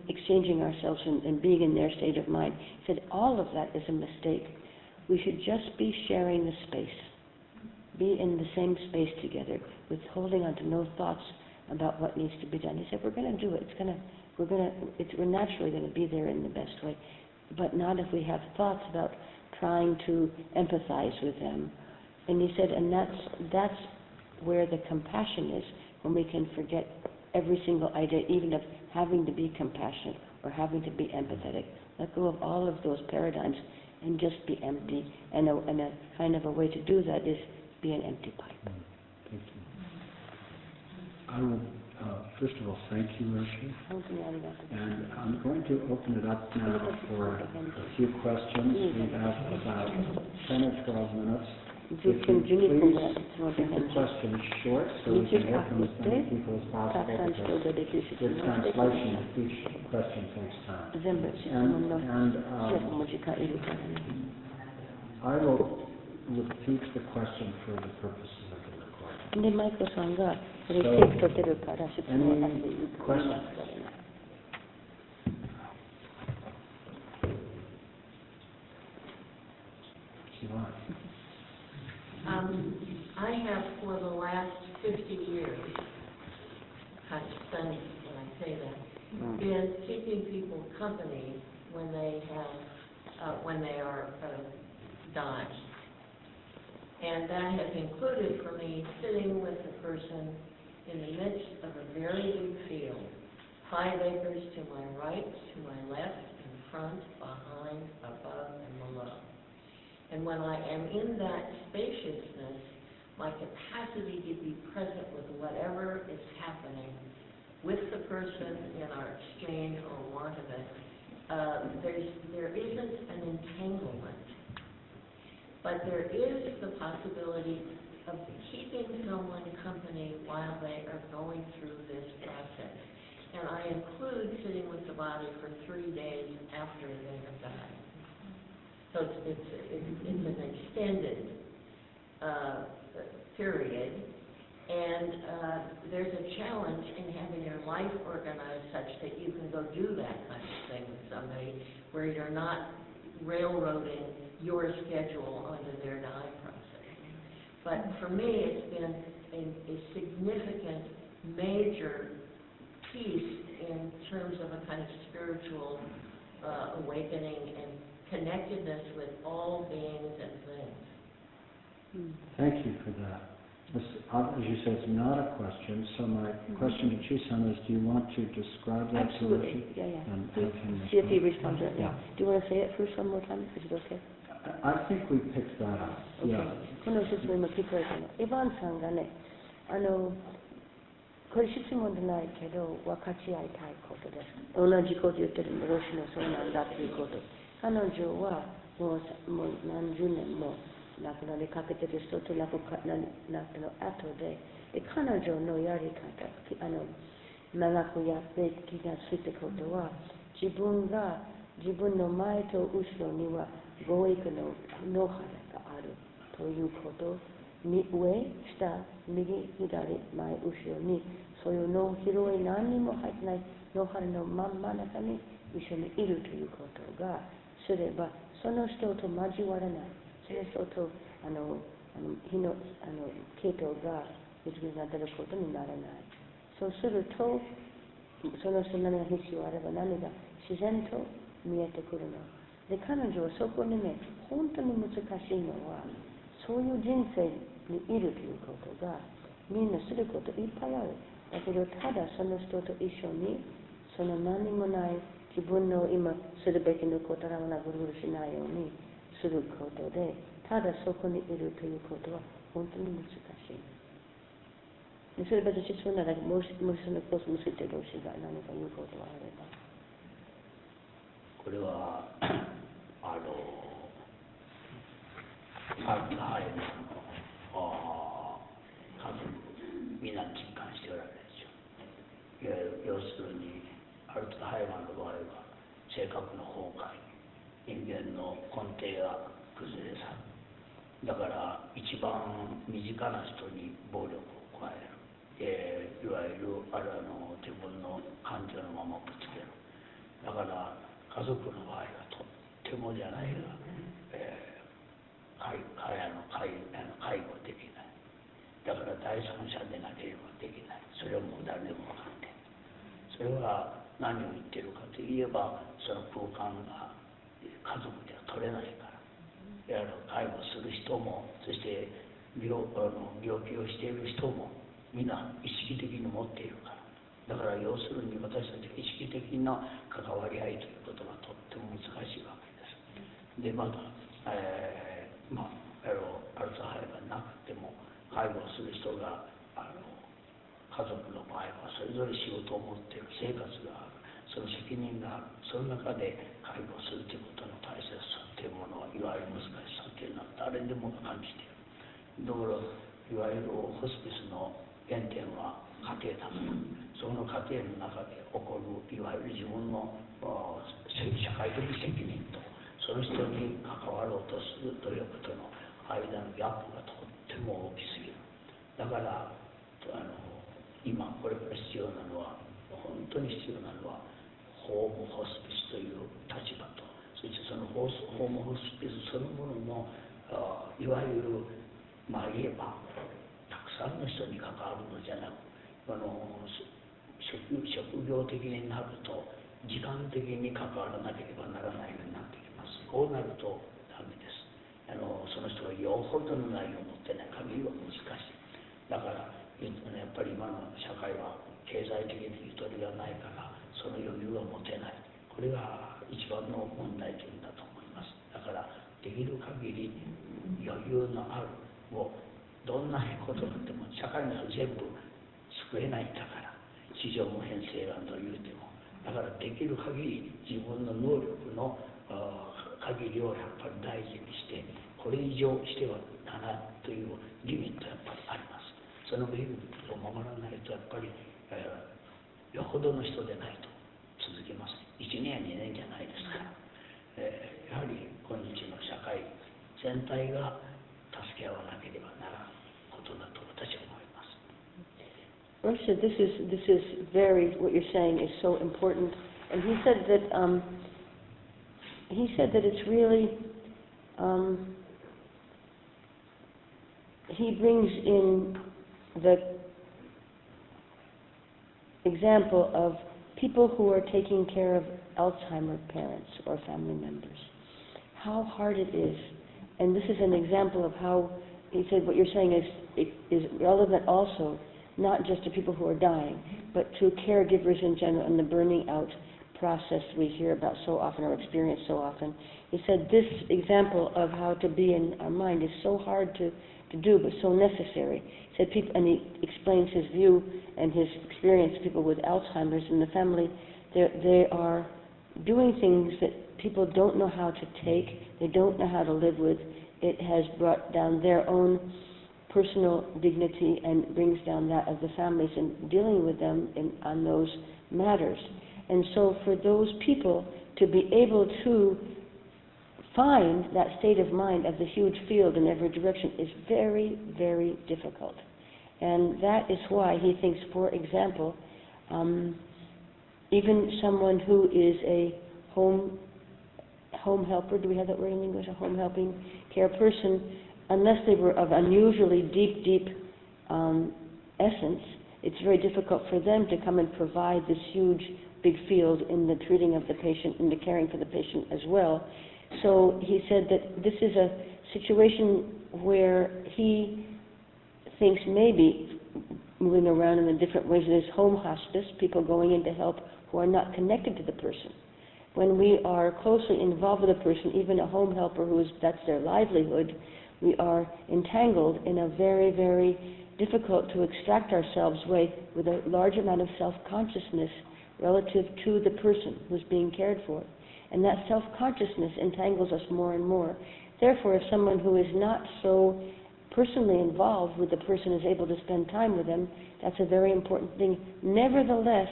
exchanging ourselves and being in their state of mind. He said all of that is a mistake. We should just be sharing the space, be in the same space together, with holding on to no thoughts about what needs to be done. He said we're going to do it. We're naturally going to be there in the best way. But not if we have thoughts about trying to empathize with them. And he said, and that's where the compassion is, when we can forget every single idea, even of having to be compassionate or having to be empathetic. Let go of all of those paradigms and just be empty. And a kind of a way to do that is be an empty pipe. Thank you. I will first of all thank you, Roshi. And I'm going to open it up now for a few questions. We have about 10 or 12 minutes. If you please keep the questions short so we can hear from as many people as possible, because the translation of each question takes time. And I will repeat the question for the purposes of the recording. So, any questions? I have for the last 50 years, kind of stunning when I say that, been keeping people company when they are dying. And that has included for me sitting with a person in the midst of a very big field, 5 acres to my right, to my left, in front, behind, above, and below. And when I am in that spaciousness, my capacity to be present with whatever is happening with the person in our exchange or want of it, there isn't an entanglement. But there is the possibility of keeping someone company while they are going through this process. And I include sitting with the body for 3 days after they have died. So it's an extended period, And there's a challenge in having your life organized such that you can go do that kind of thing with somebody, where you're not railroading your schedule onto their time process. But for me, it's been a significant, major piece in terms of a kind of spiritual awakening and connectedness with all beings and things. Thank you for that. As you say, it's not a question, so my question to Chisan is, do you want to describe that to Absolutely, Roshi? yeah. And have him See if he respond? responds right now. Yeah. Do you want to say it first one more time? Is it okay? I think we picked that up. Okay. Yeah. この質問今聞こえたの。エヴァンさんがね、これ質問じゃないけど、分かち合いたいことです。同じこと言ってるの、ロシのそうなんだということ。彼女はもう何十年も亡くなりかけてる人と亡くなったの後で、彼女のやり方、長くやって気がついたことは、自分の前と後ろには合育の野原があるということ、上、下、右、左、前、後ろに、そういうの広い何にも入ってない野原の真ん中に一緒にいるということがすれば、その人と交わらない。その人と火の系統が水になっていることにならない。そうすると、その人何が必要あれば何が自然と見えてくるの。で、彼女はそこにね、本当に難しいのは、そういう人生にいるということが、みんなすることいっぱいある。だけど、ただその人と一緒に、その何もない自分の今するべきのことがぐるぐるしないようにすることで、ただそこにいるということは本当に難しい。それ別に質問なら、もしそのコスモスってロシが何か言うことがあれば。これはアルツハイマーの家族みんな実感しておられるでしょう。要するにアルツハイマーの場合は性格の崩壊、人間の根底が崩れ去る。だから一番身近な人に暴力を加える、いわゆる自分の感情のままぶつける。だから家族の場合はとってもじゃないが、介護できない。だから第三者でなければできない。それはもう誰でも分かっている。それは何を言っているかといえば、その空間が家族では取れないから。介護する人も、そして病気をしている人も皆意識的に持っているから。だから要するに私たちは意識的な関わり合いということがとっても難しいわけです。でまた、アルツハイマーなくても介護する人が家族の場合はそれぞれ仕事を持っている、生活がある、その責任がある。その中で介護するということの大切さというものは、いわゆる難しさというのは誰でも感じている。だからいわゆるホスピスの原点は家庭だから、その家庭の中で起こるいわゆる自分の社会的責任とその人に関わろうとする努力との間のギャップがとっても大きすぎる。だから今これから必要なのは、本当に必要なのはホームホスピスという立場と、そしてそのホームホスピスそのもののいわゆる言えばたくさんの人に関わるのじゃなく、職業的になると時間的に関わらなければならないようになってきます。こうなるとダメです。その人がよほどの内容を持ってない限りは難しい。だからやっぱり今の社会は経済的にゆとりがないからその余裕が持てない。これが一番の問題点だと思います。だからできる限り余裕のあるをどんなことがあっても社会の全部救えないんだから、市場無変性なんと言うても、だからできる限り自分の能力の限りをやっぱり大事にして、これ以上してはならんというリミットやっぱりあります。そのリミットを守らないとやっぱりよほどの人でないと続きません。1年や2年じゃないですから、やはり今日の社会全体が助け合わなければならんことだと私は思います。Roshi said this is very, what you're saying is so important. And he said that it's really, he brings in the example of people who are taking care of Alzheimer parents or family members. How hard it is. And this is an example of how, he said what you're saying is relevant also, not just to people who are dying, but to caregivers in general and the burning out process we hear about so often or experience so often. He said this example of how to be in our mind is so hard to do, but so necessary. He said people, and he explains his view and his experience, people with Alzheimer's in the family, they are doing things that people don't know how to take, they don't know how to live with. It has brought down their own personal dignity and brings down that of the families in dealing with them on those matters. And so for those people to be able to find that state of mind of the huge field in every direction is very, very difficult. And that is why he thinks, for example, even someone who is a home helper, do we have that word in English, a home helping care person, unless they were of unusually deep essence, it's very difficult for them to come and provide this huge big field in the treating of the patient and the caring for the patient as well. So he said that this is a situation where he thinks maybe moving around in the different ways, there's home hospice, people going in to help who are not connected to the person. When we are closely involved with a person, even a home helper that's their livelihood, we are entangled in a very, very difficult to extract ourselves way with a large amount of self-consciousness relative to the person who's being cared for. And that self-consciousness entangles us more and more. Therefore, if someone who is not so personally involved with the person is able to spend time with them, that's a very important thing. Nevertheless,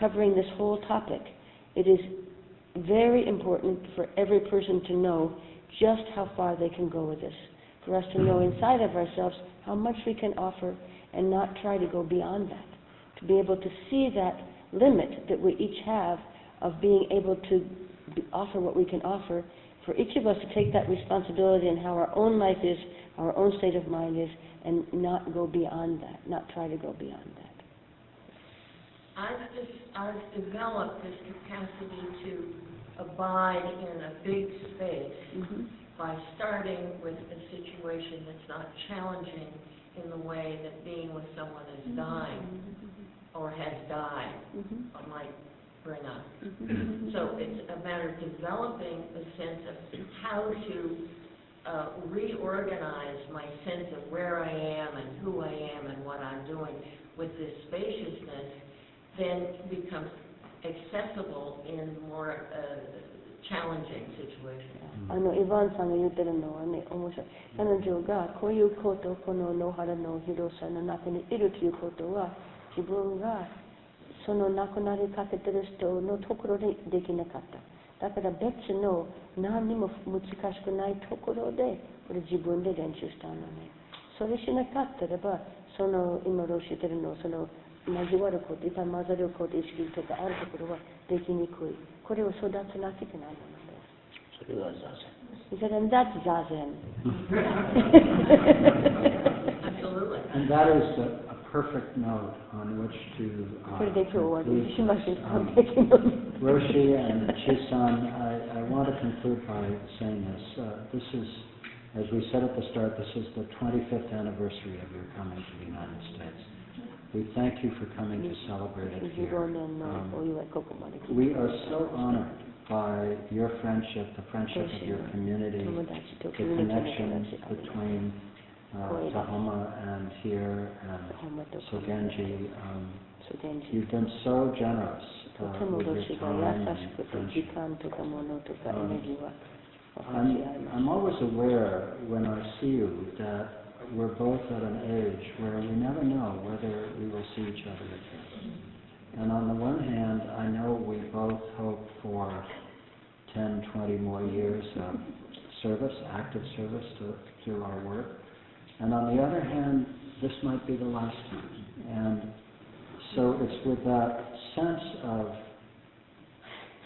covering this whole topic, it is very important for every person to know just how far they can go with this. For us to know inside of ourselves how much we can offer and not try to go beyond that. To be able to see that limit that we each have of being able to offer what we can offer, for each of us to take that responsibility and how our own life is, our own state of mind is, and not go beyond that, not try to go beyond that. I've developed this capacity to abide in a big space by starting with a situation that's not challenging in the way that being with someone is dying or has died or might bring up. So it's a matter of developing a sense of how to reorganize my sense of where I am and who I am and what I'm doing with this spaciousness, then becomes accessible in more challenging situations. イヴァンさんが言ってるのはね、面白い。彼女がこういうこと、この野原の広さの中にいるということは、自分がその亡くなりかけてる人のところでできなかった。だから別の何にも難しくないところで、これ自分で練習したのね。それしなかったらば、その今ロシ言ってるの、その交わること、いっぱい混ざること、意識とかあるところはできにくい。これを育てなきゃいけないので。それは座禅。He said, and that's Zazen. Absolutely. And that is a perfect note on which to conclude. Roshi and Chisan, I want to conclude by saying this. This is, as we said at the start, this is the 25th anniversary of your coming to the United States. We thank you for coming to celebrate it here. We are so honored by your friendship, the friendship of your community, the connections between Tahoma and here and Sogenji. You've been so generous with your time and friendship. I'm always aware when I see you that we're both at an age where we never know whether we will see each other again. And on the one hand, I know we both hope for 10, 20 more years of service, active service to our work. And on the other hand, this might be the last time. And so it's with that sense of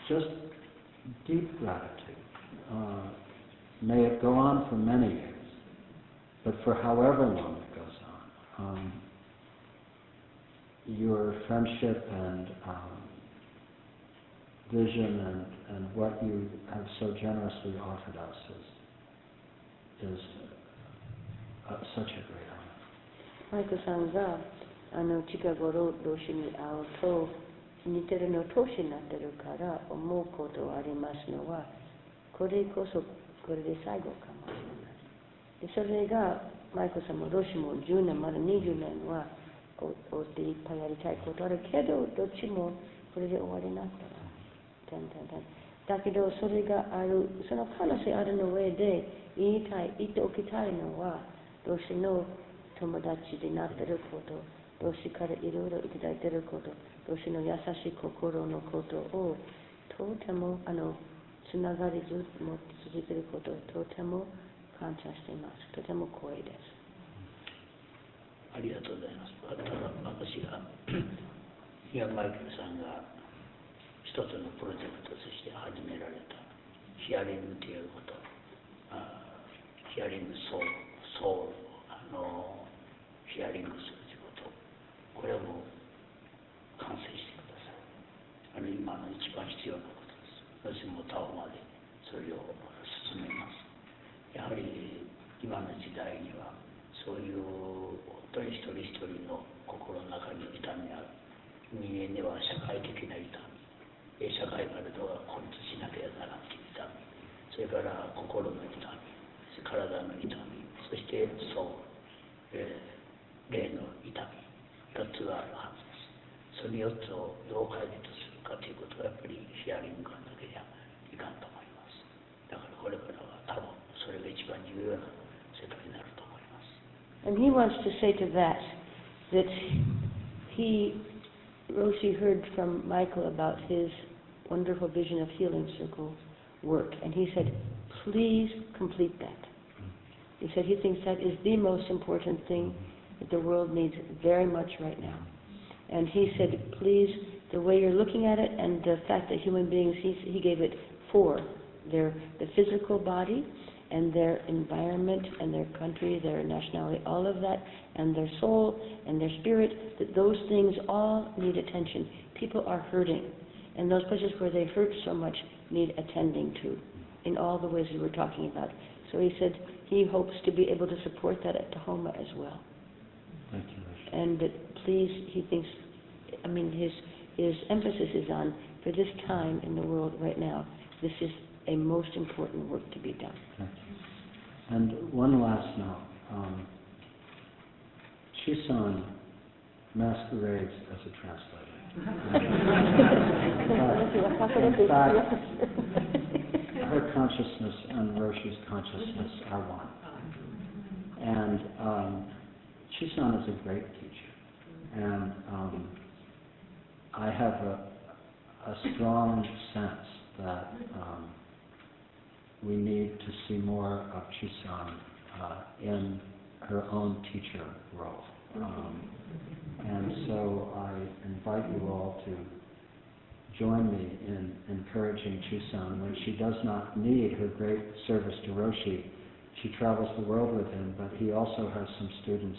just deep gratitude. May it go on for many years, but for however long it goes on, your friendship and vision and what you have so generously offered us is such a great honor. マイクさんが近頃老子に会うと似てるの年になってるから思うことがありますのはこれこそこれで最後かもしれない。でそれがマイクさんも老子も10年まだ20年は追っていっぱいやりたいことあるけどどっちもこれで終わりになったらだけどそれがあるその可能性あるの上で言っておきたいのは老子の友達になっていること老子からいろいろいただいていること老子の優しい心のことをとてもつながりずも続いていることをとても感謝していますとても光栄ですありがとうございます。私がイアン・マイケルさんが一つのプロジェクトとして始められたヒアリングということヒアリングソウルヒアリングするということこれを完成してください。今の一番必要なことです。私もタオまでそれを進めます。やはり今の時代にはそういう本当に一人一人の心の中に痛みある人間では社会的な痛み社会からどう孤立しなければならない痛みそれから心の痛み体の痛みそして霊の痛み4つがあるはずです。その4つをどう解決するかということはやっぱりヒアリングだけじゃいかんと思います。だからこれからは多分それが一番重要な世界になると思います。And he wants to say to that Roshi heard from Michael about his wonderful vision of healing circle work, and he said, please complete that. He said he thinks that is the most important thing that the world needs very much right now. And he said, please, the way you're looking at it and the fact that human beings, he gave it 4, the physical body, and their environment and their country, their nationality, all of that, and their soul and their spirit, that those things all need attention. People are hurting, and those places where they hurt so much need attending to, in all the ways we were talking about. So he said he hopes to be able to support that at Tahoma as well. Thank you, Roshi. And that please, he thinks, his emphasis is on, for this time in the world right now, this is a most important work to be done. Thank you. And one last note. Chisan masquerades as a translator. In fact, her consciousness and Roshi's consciousness are one. And Chisan is a great teacher. And I have a strong sense that we need to see more of Chisan in her own teacher role. And so I invite you all to join me in encouraging Chisan when she does not need her great service to Roshi. She travels the world with him, but he also has some students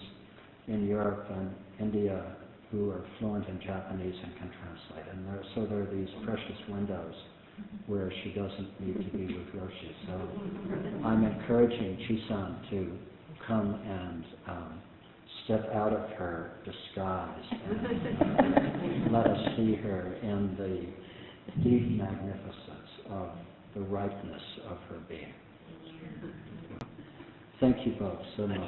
in Europe and India who are fluent in Japanese and can translate. And so there are these precious windows where she doesn't need to be with Roshi. So I'm encouraging Chisan to come and step out of her disguise and let us see her in the deep magnificence of the ripeness of her being. Thank you both so much.